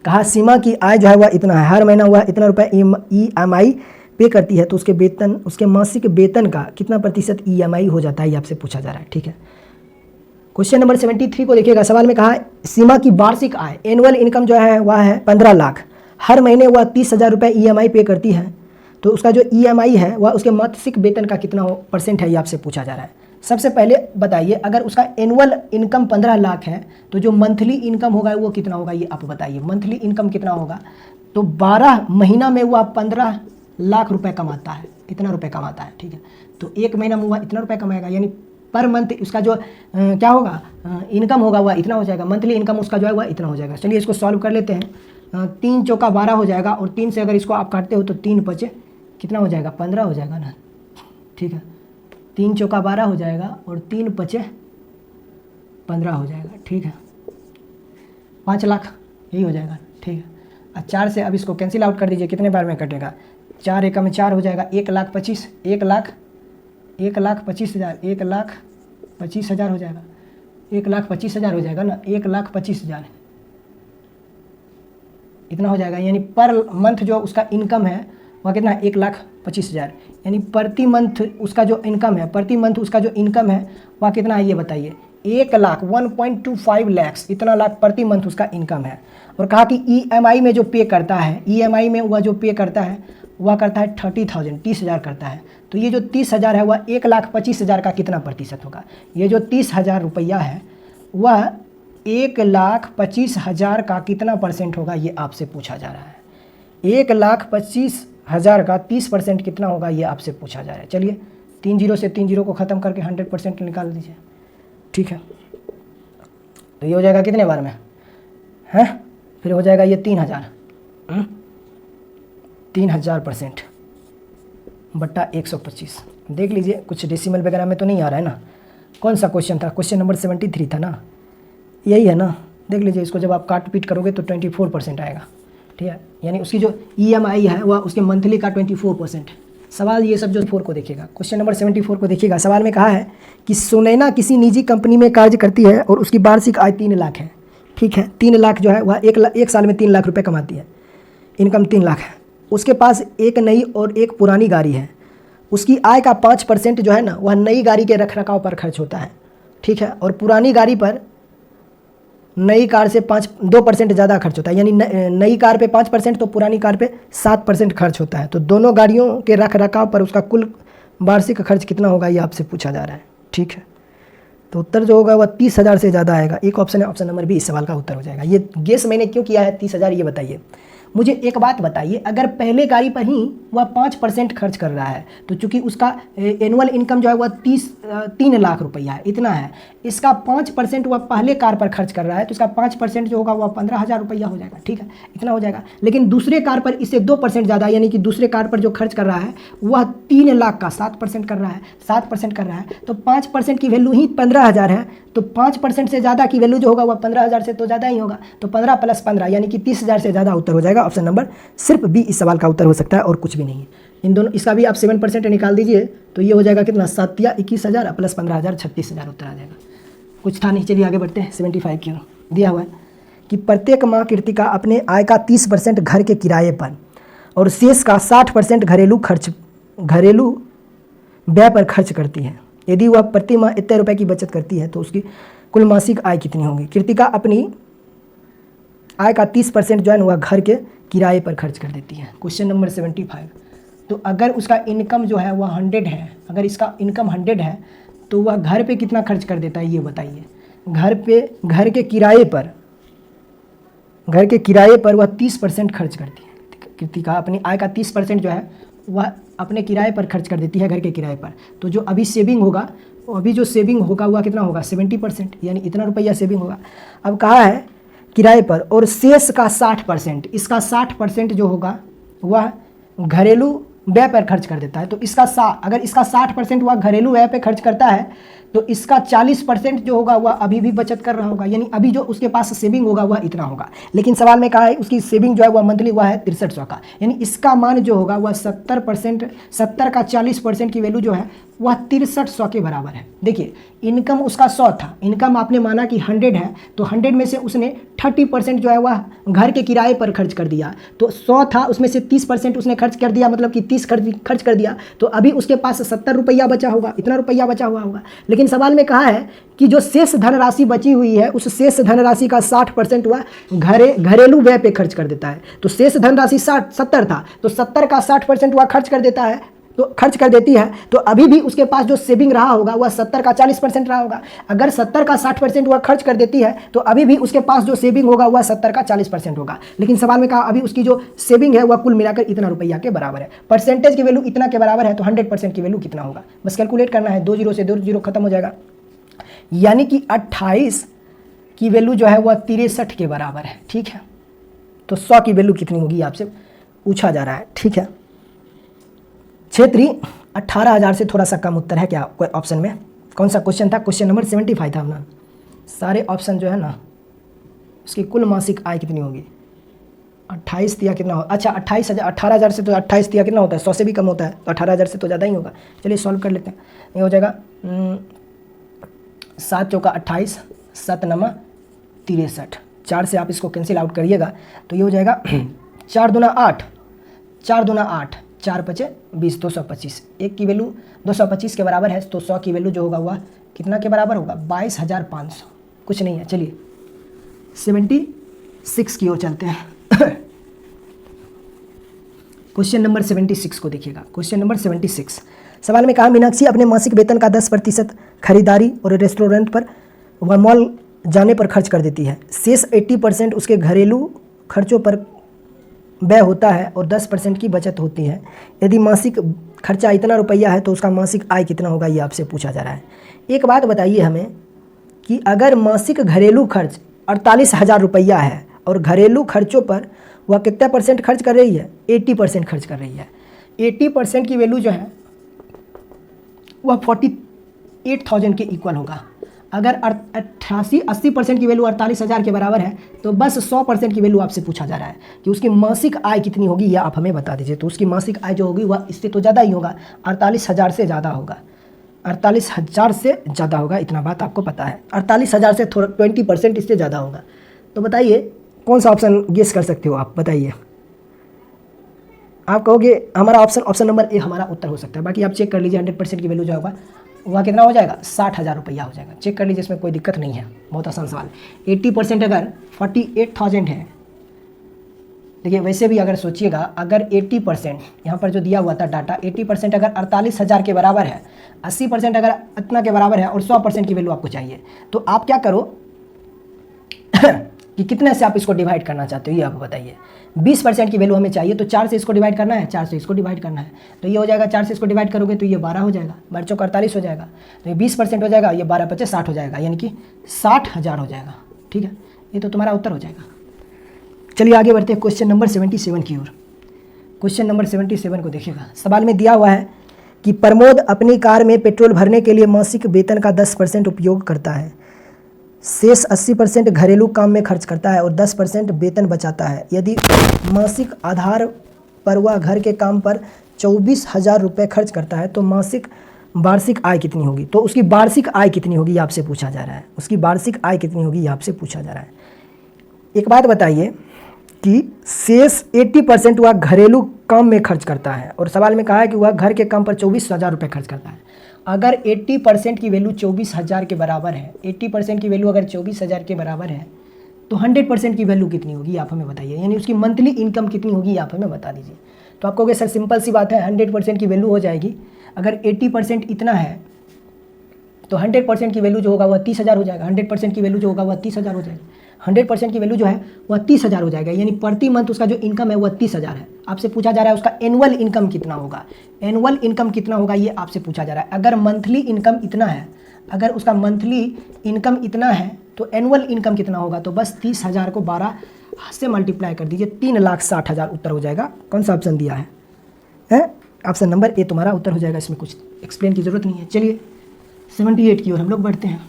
कहा सीमा की आय जो है वह इतना है, हर महीना वह इतना रुपये EMI पे करती है, तो उसके वेतन, उसके मासिक वेतन का कितना प्रतिशत EMI हो जाता है, ये आपसे पूछा जा रहा है। ठीक है, क्वेश्चन नंबर 73 को देखिएगा। सवाल में कहा सीमा की वार्षिक आय, एनुअल इनकम जो है वह है 15 लाख, हर महीने वह 30,000 रुपये EMI पे करती है, तो उसका जो EMI है वह उसके मासिक वेतन का कितना % है, ये आपसे पूछा जा रहा है। सबसे पहले बताइए, अगर उसका एनुअल इनकम 15 लाख है तो जो मंथली इनकम होगा वो कितना होगा, ये आप बताइए। मंथली इनकम कितना होगा, तो 12 महीना में वह 15 लाख रुपए कमाता है, इतना रुपए कमाता है। ठीक है, तो एक महीना में वह इतना रुपए कमाएगा, यानी पर मंथ उसका जो क्या होगा इनकम होगा वह इतना हो जाएगा, मंथली इनकम उसका जो है वह इतना हो जाएगा। चलिए इसको सॉल्व कर लेते हैं। 3 चौका 12 हो जाएगा, और 3 से अगर इसको आप काटते हो तो 3 5 कितना हो जाएगा, 15 हो जाएगा ना। ठीक है, 3 चौका 12 हो जाएगा, और 3 5 15 हो जाएगा। ठीक है, 5 लाख यही हो जाएगा। ठीक है, और 4 से अब इसको कैंसिल आउट कर दीजिए, कितने बार में कटेगा, 4 एकम में 4 हो जाएगा, 1,25,000, 1,25,000, 1,25,000 हो जाएगा, 1,25,000 हो जाएगा ना, 1,25,000 इतना हो जाएगा। यानी पर मंथ जो उसका इनकम है वह कितना है, 1,25,000, यानी प्रति मंथ उसका जो इनकम है, प्रति मंथ उसका जो इनकम है वह कितना है, ये बताइए। 1,25 लाख, इतना लाख प्रति मंथ उसका इनकम है। और कहा कि EMI में जो पे करता है, EMI में वह जो पे करता है वह करता है 30,000, 30,000 करता है। तो ये जो 30,000 है वह 1,25,000 का कितना प्रतिशत होगा, ये जो 30,000 रुपया है वह 1,25,000 का कितना % होगा, ये आपसे पूछा जा रहा है। 1,25,000 का 30% कितना होगा, ये आपसे पूछा जा रहा है। चलिए 3 0 से 3 0 को ख़त्म करके 100% निकाल दीजिए। ठीक है, तो ये हो जाएगा कितने बार में है, फिर हो जाएगा ये 3,000, 3,000% बट्टा 125। देख लीजिए कुछ डेसिमल वगैरह में तो नहीं आ रहा है ना। कौन सा क्वेश्चन था, क्वेश्चन नंबर 73 था ना, यही है ना। देख लीजिए इसको जब आप काट पीट करोगे तो 24% आएगा। ठीक है, यानी उसकी जो EMI है वह उसके मंथली का 24%। सवाल ये सब जो 4 को देखिएगा, क्वेश्चन नंबर 74 को देखिएगा। सवाल में कहा है कि सुनैना किसी निजी कंपनी में कार्य करती है और उसकी वार्षिक आय 3 लाख है। ठीक है, 3 लाख जो है वह एक साल में 3 लाख रुपए कमाती है, इनकम 3 लाख है। उसके पास एक नई और एक पुरानी गाड़ी है। उसकी आय का 5% जो है ना वह नई गाड़ी के रखरखाव पर खर्च होता है। ठीक है, और पुरानी गाड़ी पर नई कार से 2% ज़्यादा खर्च होता है, यानी नई कार पे 5% तो पुरानी कार पे 7% खर्च होता है। तो दोनों गाड़ियों के रखरखाव पर उसका कुल वार्षिक खर्च कितना होगा, ये आपसे पूछा जा रहा है। ठीक है, तो उत्तर जो होगा वह 30,000 से ज़्यादा आएगा। एक ऑप्शन है, ऑप्शन नंबर बी इस सवाल का उत्तर हो जाएगा। ये गेस मैंने क्यों किया है 30,000, ये बताइए मुझे। एक बात बताइए, अगर पहले गाड़ी पर ही वह 5% खर्च कर रहा है, तो चूंकि उसका एनुअल इनकम जो है वह 3 लाख रुपया है, इतना है, इसका 5% वह पहले कार पर खर्च कर रहा है, तो इसका 5% जो होगा वह 15,000 रुपया हो जाएगा। ठीक है, इतना हो जाएगा। लेकिन दूसरे कार पर इससे 2% ज़्यादा, यानी कि दूसरे कार पर जो खर्च कर रहा है वह 3 लाख का 7% कर रहा है, 7% कर रहा है, तो 5% की वैल्यू ही 15,000 है, तो 5% से ज़्यादा की वैल्यू जो होगा वह 15,000 से तो ज़्यादा ही होगा, तो 15 + 15 यानी कि 30,000 से ज़्यादा उत्तर हो जाएगा। ऑप्शन नंबर सिर्फ बी इस सवाल का उत्तर हो सकता है और कुछ भी नहीं है। इन दोनों, इसका भी आप 7% निकाल दीजिए तो ये हो जाएगा कितना, 7 या 21,000 + 15,000 36,000 उत्तर आ जाएगा। कुछ था नहीं, चलिए आगे बढ़ते हैं। 75 क्यों दिया हुआ है कि प्रत्येक माह कृतिका अपने आय का 30% घर के किराए पर और शेष का 60% घरेलू व्यय पर खर्च करती है। यदि वह प्रति माह इतने रुपए की बचत करती है तो उसकी कुल मासिक आय कितनी होगी। कृतिका अपनी आय का 30% जो है वह घर के किराए पर खर्च कर देती है। क्वेश्चन नंबर 75, तो अगर उसका इनकम जो है वह 100 है, अगर इसका इनकम 100 है तो वह घर पे कितना खर्च कर देता है, ये बताइए। घर के किराए पर वह 30% खर्च करती है। कृतिका अपनी आय का 30% जो है वह अपने किराए पर खर्च कर देती है, घर के किराए पर। तो जो अभी सेविंग होगा, अभी जो सेविंग होगा वह कितना होगा, 70%, यानी इतना रुपया सेविंग होगा। अब कहा है किराए पर, और शेष का 60%, इसका 60% जो होगा वह घरेलू व्यय पर खर्च कर देता है। तो इसका अगर इसका 60% वह घरेलू व्यय पे खर्च करता है तो इसका 40% जो होगा वह अभी भी बचत कर रहा होगा, यानी अभी जो उसके पास सेविंग होगा वह इतना होगा। लेकिन सवाल में कहा है उसकी सेविंग जो है वह मंथली वह है 6300 का, यानी इसका मान जो होगा वह 70%, 70 का 40% की वैल्यू जो है वह 6300 के बराबर है। देखिए इनकम उसका 100 था, इनकम आपने माना कि 100 है, तो 100 में से उसने 30% जो है वह घर के किराए पर खर्च कर दिया, तो 100 था उसमें से 30% उसने खर्च कर दिया, मतलब कि 30 खर्च कर दिया, तो अभी उसके पास 70 रुपया बचा होगा, इतना रुपया बचा हुआ होगा। लेकिन सवाल में कहा है कि जो शेष धनराशि बची हुई है उस शेष धनराशि का 60% वह घरेलू व्यय पे खर्च कर देता है। तो शेष धनराशि 70 था, तो 70 का 60% वह खर्च कर देता है, तो खर्च कर देती है, तो अभी भी उसके पास जो सेविंग रहा होगा वह 70 का 40% रहा होगा। अगर 70 का 60% वह खर्च कर देती है तो अभी भी उसके पास जो सेविंग होगा वह 70 का 40% होगा। लेकिन सवाल में कहा अभी उसकी जो सेविंग है वह कुल मिलाकर इतना रुपया के बराबर है। परसेंटेज की वैल्यू इतना के बराबर है, तो 100% की वैल्यू कितना होगा, बस कैलकुलेट करना है। 2 जीरो से 2 जीरो खत्म हो जाएगा, यानी कि 28 की वैल्यू जो है वह 63 के बराबर है। ठीक है, तो 100 की वैल्यू कितनी होगी आपसे पूछा जा रहा है। ठीक है, क्षेत्रीय 18,000 से थोड़ा सा कम उत्तर है क्या कोई ऑप्शन में? कौन सा क्वेश्चन था? क्वेश्चन नंबर 75 था ना। सारे ऑप्शन जो है ना उसकी कुल मासिक आय कितनी होगी? 28 दिया कितना हो, अच्छा 28,000, 18,000 से तो 28 दिया कितना होता है? 100 से भी कम होता है, तो 18,000 से तो ज़्यादा ही होगा। चलिए सॉल्व कर लेते हैं। ये हो जाएगा 7 चौका 28, 7 नमा 63, 4 से आप इसको कैंसिल आउट करिएगा तो ये हो जाएगा 4 दूना 8, 4 दूना 8, 4 पचे 20, 225। एक की वैल्यू 225 के बराबर है, तो 100 की वैल्यू जो होगा वह कितना के बराबर होगा? 22,500, कुछ नहीं है। चलिए 76 की ओर चलते हैं। क्वेश्चन नंबर 76 को देखिएगा। क्वेश्चन नंबर 76, सवाल में कहा मीनाक्षी अपने मासिक वेतन का 10% खरीदारी और रेस्टोरेंट पर व मॉल जाने पर खर्च कर देती है। शेष 80% उसके घरेलू खर्चों पर व्यय होता है और 10% की बचत होती है। यदि मासिक खर्चा इतना रुपया है तो उसका मासिक आय कितना होगा, ये आपसे पूछा जा रहा है। एक बात बताइए हमें कि अगर मासिक घरेलू खर्च 48,000 रुपया है और घरेलू खर्चों पर वह कितना % खर्च कर रही है? 80% खर्च कर रही है। 80% की वैल्यू जो है वह 48,000 के इक्वल होगा। अगर 80% की वैल्यू 48,000 के बराबर है तो बस 100% की वैल्यू आपसे पूछा जा रहा है कि उसकी मासिक आय कितनी होगी, यह आप हमें बता दीजिए। तो उसकी मासिक आय जो होगी वह इससे तो ज़्यादा ही होगा, 48,000 से ज़्यादा होगा, 48,000 से ज़्यादा होगा, इतना बात आपको पता है। 48,000 से थोड़ा 20% इससे ज़्यादा होगा। तो बताइए कौन सा ऑप्शन गेस कर सकते हो आप, बताइए। आप कहोगे हमारा ऑप्शन नंबर ए हमारा उत्तर हो सकता है, बाकी आप चेक कर लीजिए। 100% की वैल्यू जो होगा वह कितना हो जाएगा? 60,000 रुपया हो जाएगा। चेक कर लीजिए, इसमें कोई दिक्कत नहीं है, बहुत आसान सवाल। 80% अगर 48,000 है, देखिए वैसे भी अगर सोचिएगा, अगर 80% यहाँ पर जो दिया हुआ था डाटा, 80% अगर 48,000 के बराबर है, 80% अगर इतना के बराबर है और 100% की वैल्यू आपको चाहिए, तो आप क्या करो कि कितने से आप इसको डिवाइड करना चाहते हो, ये आप बताइए। 20% की वैल्यू हमें चाहिए, तो 4 से इसको डिवाइड करना है, 4 से इसको डिवाइड करना है, तो ये हो जाएगा 4 से इसको डिवाइड करोगे तो ये 12 हो जाएगा, 12 चौक 48 हो जाएगा, तो ये 20% हो जाएगा, ये 12 पचे 60 हो जाएगा, यानी कि 60,000 हो जाएगा। ठीक है, ये तो तुम्हारा उत्तर हो जाएगा। चलिए आगे बढ़ते हैं क्वेश्चन नंबर 77 की ओर। क्वेश्चन नंबर 77 को देखिएगा। सवाल में दिया हुआ है कि प्रमोद अपनी कार में पेट्रोल भरने के लिए मासिक वेतन का 10% उपयोग करता है, शेष 80% घरेलू काम में खर्च करता है और 10% वेतन बचाता है। यदि मासिक आधार पर वह घर के काम पर 24,000 रुपये खर्च करता है तो वार्षिक आय कितनी होगी? तो उसकी वार्षिक आय कितनी होगी, आपसे पूछा जा रहा है। उसकी वार्षिक आय कितनी होगी, आपसे पूछा जा रहा है। एक बात बताइए कि शेष 80% वह घरेलू काम में खर्च करता है और सवाल में कहा है कि वह घर के काम पर 24,000 रुपये खर्च करता है। अगर 80% की वैल्यू 24,000 के बराबर है, 80% की वैल्यू अगर 24,000 के बराबर है तो 100% की वैल्यू कितनी होगी, आप हमें बताइए। यानी उसकी मंथली इनकम कितनी होगी, आप हमें बता दीजिए। तो आप कहोगे सर सिंपल सी बात है, 100% की वैल्यू हो जाएगी। अगर 80% इतना है तो 100% की वैल्यू जो होगा वह 30,000 हो जाएगा। 100% की वैल्यू जो होगा वह 30,000 हो जाएगा। 100% की वैल्यू जो है वह 30,000 हो जाएगा, यानी प्रति मंथ उसका जो इनकम है वह 30,000 है। आपसे पूछा जा रहा है उसका एनुअल इनकम कितना होगा। एनुअल इनकम कितना होगा ये आपसे पूछा जा रहा है। अगर मंथली इनकम इतना है, अगर उसका मंथली इनकम इतना है तो एनुअल इनकम कितना होगा? तो बस 30,000 को 12 से मल्टीप्लाई कर दीजिए, 3,60,000 उत्तर हो जाएगा। कौन सा ऑप्शन दिया है? ऑप्शन नंबर ए तुम्हारा उत्तर हो जाएगा, इसमें कुछ एक्सप्लेन की ज़रूरत नहीं है। चलिए 78 की ओर हम लोग बढ़ते हैं।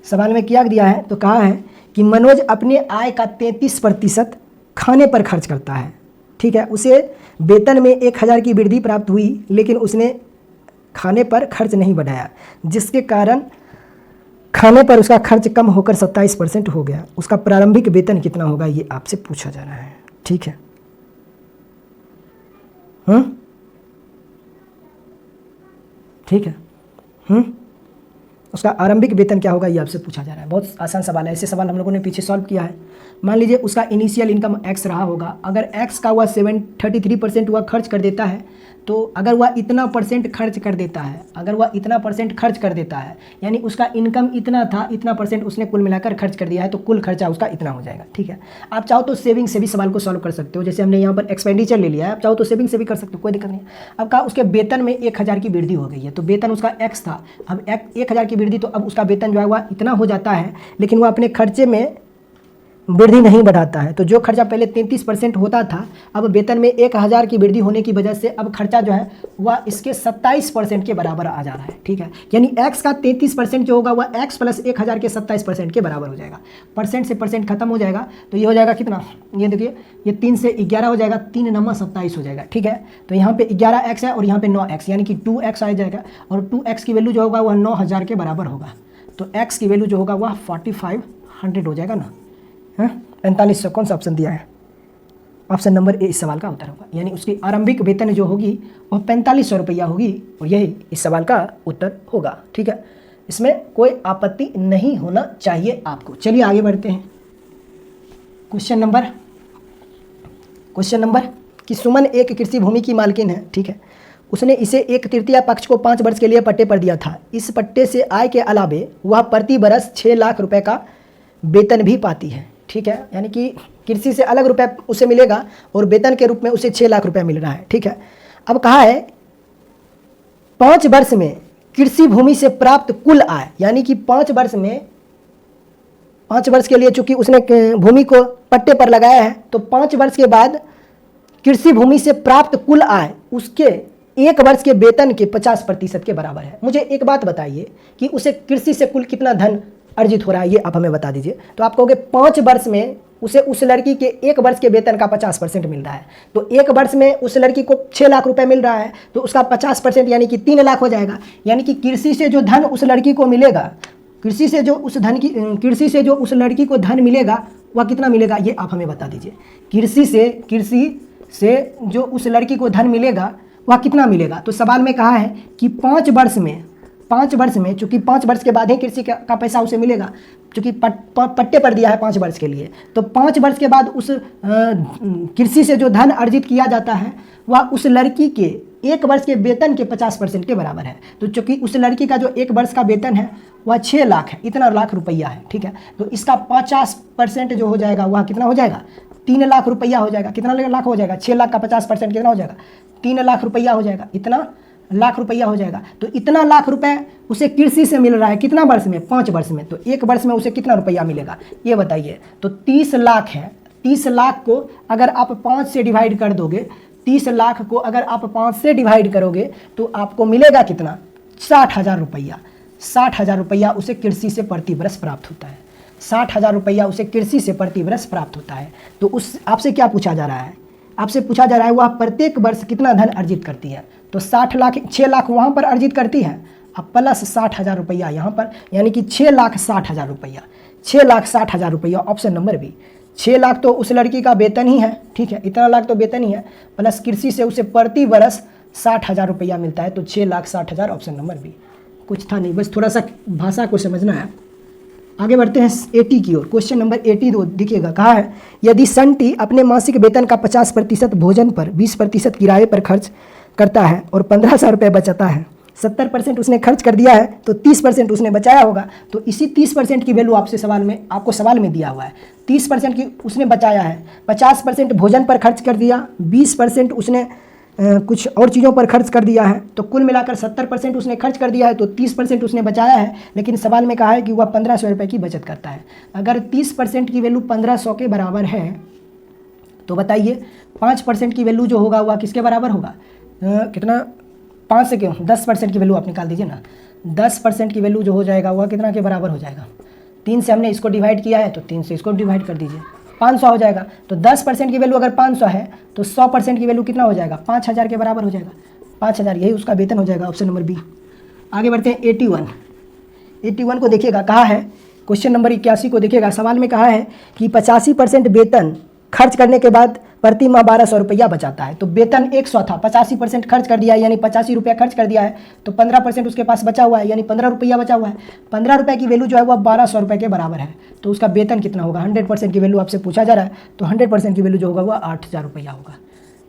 सवाल में क्या दिया है, तो कहा है कि मनोज अपने आय का 33% खाने पर खर्च करता है। ठीक है, उसे वेतन में 1000 की वृद्धि प्राप्त हुई, लेकिन उसने खाने पर खर्च नहीं बढ़ाया, जिसके कारण खाने पर उसका खर्च कम होकर 27% हो गया। उसका प्रारंभिक वेतन कितना होगा, ये आपसे पूछा जा रहा है। ठीक है, ठीक है, उसका आरंभिक वेतन क्या होगा, ये आपसे पूछा जा रहा है। बहुत आसान सवाल है, ऐसे सवाल हम लोगों ने पीछे सॉल्व किया है। मान लीजिए उसका इनिशियल इनकम x रहा होगा, अगर x का वह 33% वह खर्च कर देता है, तो अगर वह इतना परसेंट खर्च कर देता है, अगर वह इतना परसेंट खर्च कर देता है, यानी उसका इनकम इतना था, इतना परसेंट उसने कुल मिलाकर खर्च कर दिया है, तो कुल खर्चा उसका इतना हो जाएगा। ठीक है, आप चाहो तो सेविंग से भी सवाल को सॉल्व कर सकते हो, जैसे हमने यहाँ पर एक्सपेंडिचर ले लिया है, आप चाहो तो सेविंग से भी कर सकते हो, कोई दिक्कत नहीं। अब कहा उसके वेतन में 1000 की वृद्धि हो गई है, तो वेतन उसका x था, अब 1000 की वृद्धि, तो अब उसका वेतन जो है वह इतना हो जाता है, लेकिन वह अपने खर्चे में वृद्धि नहीं बढ़ाता है। तो जो खर्चा पहले 33% होता था, अब वेतन में 1000 की वृद्धि होने की वजह से अब खर्चा जो है वह इसके 27% के बराबर आ जा रहा है। ठीक है, यानी x का 33% जो होगा वह x प्लस 1000 के 27% के बराबर हो जाएगा। परसेंट से परसेंट खत्म हो जाएगा, तो ये हो जाएगा कितना, ये देखिए, ये 3 से 11 हो जाएगा, 3 नंबर 27 हो जाएगा। ठीक है, तो यहाँ पे 11x है और यहाँ पे 9x, यानी कि 2x आ जाएगा, और 2x की वैल्यू जो होगा वह 9000 के बराबर होगा। तो x की वैल्यू जो होगा वह 4500 हो जाएगा ना, 4500। कौन सा ऑप्शन दिया है, ऑप्शन नंबर ए इस सवाल का उत्तर होगा। यानी उसकी आरंभिक वेतन जो होगी वह 4500 रुपया होगी, और यही इस सवाल का उत्तर होगा। ठीक है, इसमें कोई आपत्ति नहीं होना चाहिए आपको। चलिए आगे बढ़ते हैं। क्वेश्चन नंबर कि सुमन एक कृषि भूमि की मालकिन है। ठीक है, उसने इसे 1/3 पक्ष को 5 वर्ष के लिए पट्टे पर दिया था। इस पट्टे से आय के अलावे वह प्रति बरस 6 लाख रुपए का वेतन भी पाती है। ठीक है, यानी कि कृषि से अलग रुपए उसे मिलेगा और वेतन के रूप में उसे 6 लाख रुपए मिल रहा है। ठीक है, अब कहा है 5 वर्ष में कृषि भूमि से प्राप्त कुल आय, यानी कि 5 वर्ष के लिए चूंकि उसने भूमि को पट्टे पर लगाया है, तो 5 वर्ष के बाद कृषि भूमि से प्राप्त कुल आय उसके 1 वर्ष के वेतन के 50% के बराबर है। मुझे एक बात बताइए कि उसे कृषि से कुल कितना धन अर्जित हो रहा है, ये आप हमें बता दीजिए। तो आप कहोगे 5 वर्ष में उसे उस लड़की के 1 वर्ष के वेतन का 50% मिल रहा है, तो 1 वर्ष में उस लड़की को 6 लाख रुपए मिल रहा है, तो उसका 50% यानी कि 3 लाख हो जाएगा। यानी कि कृषि से जो धन उस लड़की को मिलेगा, कृषि से जो उस लड़की को धन मिलेगा वह कितना मिलेगा, ये आप हमें बता दीजिए। कृषि से जो उस लड़की को धन मिलेगा वह कितना मिलेगा। तो सवाल में कहा है कि 5 वर्ष में चूंकि 5 वर्ष के बाद ही कृषि का पैसा उसे मिलेगा, चूंकि पट्टे पर दिया है 5 वर्ष के लिए, तो 5 वर्ष के बाद उस कृषि से जो धन अर्जित किया जाता है वह उस लड़की के 1 वर्ष के वेतन के 50% के बराबर है। तो चूंकि उस लड़की का जो 1 वर्ष का वेतन है वह 6 लाख है, इतना लाख रुपया है। ठीक है, तो इसका 50% जो हो जाएगा वह कितना हो जाएगा, 3 लाख रुपया हो जाएगा। कितना लाख हो जाएगा, 6 लाख का 50% कितना हो जाएगा, 3 लाख रुपया हो जाएगा, इतना लाख रुपया हो जाएगा। तो इतना लाख रुपए उसे कृषि से मिल रहा है, कितना वर्ष में, 5 वर्ष में। तो 1 वर्ष में उसे कितना रुपया मिलेगा, ये बताइए। तो 30 लाख है, 30 लाख को अगर आप 5 से डिवाइड कर दोगे, 30 लाख को अगर आप 5 से डिवाइड करोगे तो आपको मिलेगा कितना, 60,000 रुपया। 60,000 रुपया उसे कृषि से प्रति वर्ष प्राप्त होता है। 60,000 रुपया उसे कृषि से प्रति वर्ष प्राप्त होता है। तो उस आपसे क्या पूछा जा रहा है, आपसे पूछा जा रहा है वह प्रत्येक वर्ष कितना धन अर्जित करती है। तो 6 लाख वहाँ पर अर्जित करती है, अब प्लस 60,000 रुपया यहाँ पर, यानी कि 6,60,000 रुपया। 6,60,000 रुपया ऑप्शन नंबर बी। 6 लाख तो उस लड़की का वेतन ही है। ठीक है, इतना लाख तो वेतन ही है, प्लस कृषि से उसे प्रति वर्ष 60,000 रुपया मिलता है, तो 6,60,000 ऑप्शन नंबर बी। कुछ था नहीं, बस थोड़ा सा भाषा को समझना है। आगे बढ़ते हैं 80 की ओर। क्वेश्चन नंबर 82 देखिएगा, कहा है यदि संटी अपने मासिक वेतन का 50% भोजन पर, 20% किराए पर खर्च करता है और 1500 रुपये बचाता है, 70% उसने खर्च कर दिया है तो 30% उसने बचाया होगा। तो इसी 30% की वैल्यू आपको सवाल में दिया हुआ है। 30% की उसने बचाया है, 50% भोजन पर खर्च कर दिया, 20% उसने कुछ और चीज़ों पर खर्च कर दिया है, तो कुल मिलाकर 70% उसने खर्च कर दिया है, तो 30% उसने बचाया है। लेकिन सवाल में कहा है कि वह 1500 रुपये की बचत करता है। अगर 30% की वैल्यू 1500 के बराबर है तो बताइए 5% की वैल्यू जो होगा वह किसके बराबर होगा, कितना, 5 से क्यों 10% की वैल्यू आप निकाल दीजिए ना। 10% की वैल्यू जो हो जाएगा वह कितना के बराबर हो जाएगा, 3 से हमने इसको डिवाइड किया है तो 3 से इसको डिवाइड कर दीजिए, 500 हो जाएगा। तो 10% की वैल्यू अगर 500 है तो 100% की वैल्यू कितना हो जाएगा, 5000 के बराबर हो जाएगा, 5000 यही उसका वेतन हो जाएगा, ऑप्शन नंबर बी। आगे बढ़ते हैं 81 को देखिएगा, कहा है क्वेश्चन नंबर 81 को देखिएगा, सवाल में कहा है कि 85% वेतन खर्च करने के बाद प्रति माह 1200 रुपया बचाता है। तो वेतन 100 था, 85% खर्च कर दिया है यानी 85 रुपया खर्च कर दिया है, तो 15% उसके पास बचा हुआ है यानी 15 रुपया बचा हुआ है। 15 रुपये की वैल्यू जो है वह 1200 रुपये के बराबर है, तो उसका वेतन कितना होगा, 100% की वैल्यू आपसे पूछा जा रहा है, तो 100% की वैल्यू जो होगा वह 8000 रुपया होगा।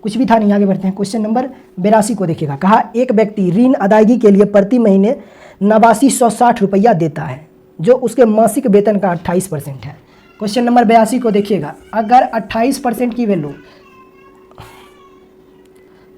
कुछ भी था नहीं, आगे बढ़ते हैं। क्वेश्चन नंबर 82 को देखिएगा, कहा एक व्यक्ति ऋण अदायगी के लिए प्रति महीने 8960 रुपया देता है जो उसके मासिक वेतन का 28% है। क्वेश्चन नंबर 82 को देखिएगा, अगर 28% की वैल्यू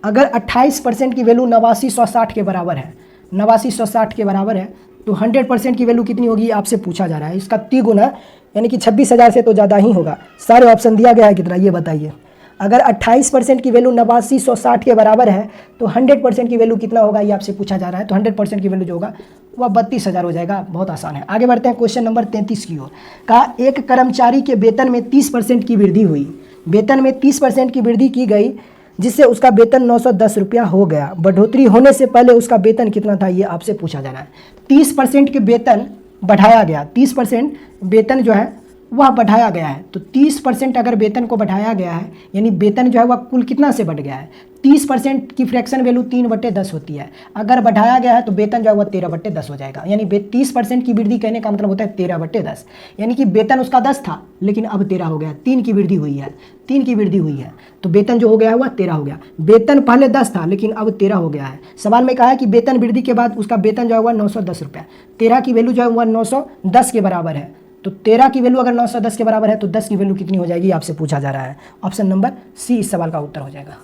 8960 के बराबर है, 8960 के बराबर है, तो 100% की वैल्यू कितनी होगी आपसे पूछा जा रहा है। इसका 3 गुना यानी कि 26,000 से तो ज़्यादा ही होगा। सारे ऑप्शन दिया गया है कितना ये बताइए। अगर 28% की वैल्यू 8960 के बराबर है तो 100% की वैल्यू कितना होगा ये आपसे पूछा जा रहा है। तो 100% की वैल्यू जो होगा वह 32,000 हो जाएगा। बहुत आसान है। आगे बढ़ते हैं क्वेश्चन नंबर 33 की ओर। कहा एक कर्मचारी के वेतन में 30% की वृद्धि हुई, वेतन में 30% की वृद्धि की गई जिससे उसका वेतन 910 रुपया हो गया। बढ़ोतरी होने से पहले उसका वेतन कितना था ये आपसे पूछा जा रहा है। 30% के वेतन बढ़ाया गया, 30% वेतन जो है वह बढ़ाया गया है। तो 30% अगर वेतन को बढ़ाया गया है यानी वेतन जो है वह कुल कितना से बढ़ गया है। 30% की फ्रैक्शन वैल्यू 3/10 होती है। अगर बढ़ाया गया है तो वेतन जो है वह 13/10 हो जाएगा। यानी 30% की वृद्धि कहने का मतलब होता है 13/10, यानी कि वेतन उसका 10 था लेकिन अब 13 हो गया। 3 की वृद्धि हुई है, 3 की वृद्धि हुई है तो वेतन जो हो गया है वह 13 हो गया। वेतन पहले 10 था लेकिन अब 13 हो गया है। सवाल में कहा है कि वेतन वृद्धि के बाद उसका वेतन जो है वह 910 रुपया, 13 की वैल्यू जो है वह 910 के बराबर है। तो 13 की वैल्यू अगर 910 के बराबर है तो 10 की वैल्यू कितनी हो जाएगी आपसे पूछा जा रहा है। ऑप्शन नंबर सी इस सवाल का उत्तर हो जाएगा।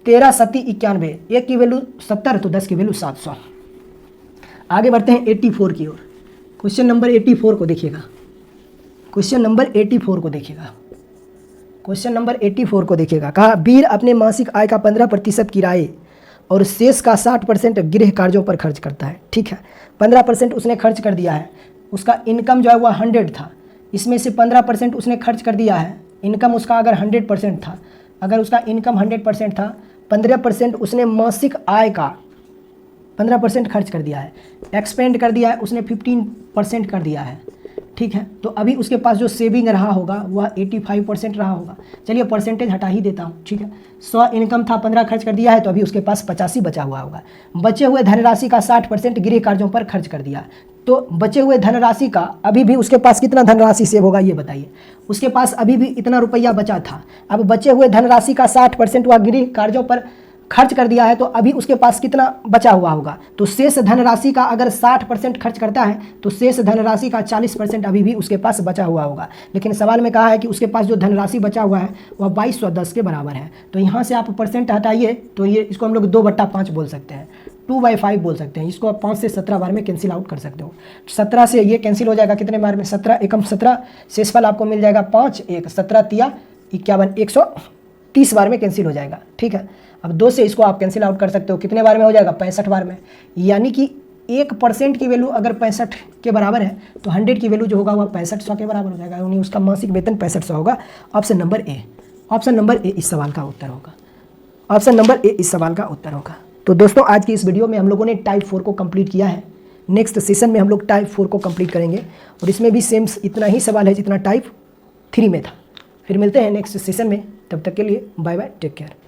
13 7 91, 1 की वैल्यू 70 तो 10 की वैल्यू 700। आगे बढ़ते हैं 84 की ओर। क्वेश्चन नंबर 84 को देखिएगा, क्वेश्चन नंबर 84 को देखिएगा, क्वेश्चन नंबर 84 को देखिएगा। कहा वीर अपने मासिक आय का 15% किराए और शेष का 60% गृह कार्यों पर खर्च करता है। ठीक है, 15% उसने खर्च कर दिया है। उसका इनकम जो है वह 100 था, इसमें से 15% उसने खर्च कर दिया है। इनकम उसका अगर 100% था, अगर उसका इनकम 100% था, 15% उसने मासिक आय का 15% खर्च कर दिया है। एक्सपेंड कर दिया है उसने 15% कर दिया है। ठीक है, तो अभी उसके पास जो सेविंग रहा होगा वह 85% रहा होगा। चलिए परसेंटेज हटा ही देता हूँ। ठीक है, 100 इनकम था, 15 खर्च कर दिया है तो अभी उसके पास 85 बचा हुआ होगा। बचे हुए धनराशि का 60% गृह कार्यों पर खर्च कर दिया, तो बचे हुए धनराशि का अभी भी उसके पास कितना धनराशि सेव होगा ये बताइए। उसके पास अभी भी इतना रुपया बचा था, अब बचे हुए धनराशि का 60% वह गृह कार्यों पर खर्च कर दिया है तो अभी उसके पास कितना बचा हुआ होगा। तो शेष धनराशि का अगर 60% खर्च करता है तो शेष धनराशि का 40% अभी भी उसके पास बचा हुआ होगा। लेकिन सवाल में कहा है कि उसके पास जो धनराशि बचा हुआ है वह 2210 के बराबर है। तो यहाँ से आप परसेंट हटाइए तो ये इसको हम लोग 2/5 बोल सकते हैं, 2/5 बोल सकते हैं। इसको आप 5 से 17 बार में कैंसिल आउट कर सकते हो। 17 से ये कैंसिल हो जाएगा कितने बार में, 17 एकम 17, शेषफल आपको मिल जाएगा 5, 1 17 तिया 51, 130 बार में कैंसिल हो जाएगा। ठीक है, अब 2 से इसको आप कैंसिल आउट कर सकते हो, कितने बार में हो जाएगा, 65 बार में। यानी कि 1% की वैल्यू अगर 65 के बराबर है तो 100 की वैल्यू जो होगा वह 6500 के बराबर हो जाएगा, यानी उसका मासिक वेतन 6500 होगा। Option number A, option number A इस सवाल का उत्तर होगा। ऑप्शन नंबर ए इस सवाल का उत्तर होगा। तो दोस्तों आज की इस वीडियो में हम लोगों ने टाइप 4 को कंप्लीट किया है। नेक्स्ट सेशन में हम लोग टाइप 4 को कंप्लीट करेंगे और इसमें भी सेम इतना ही सवाल है जितना टाइप 3 में था। फिर मिलते हैं नेक्स्ट सेशन में, तब तक के लिए बाय बाय, टेक केयर।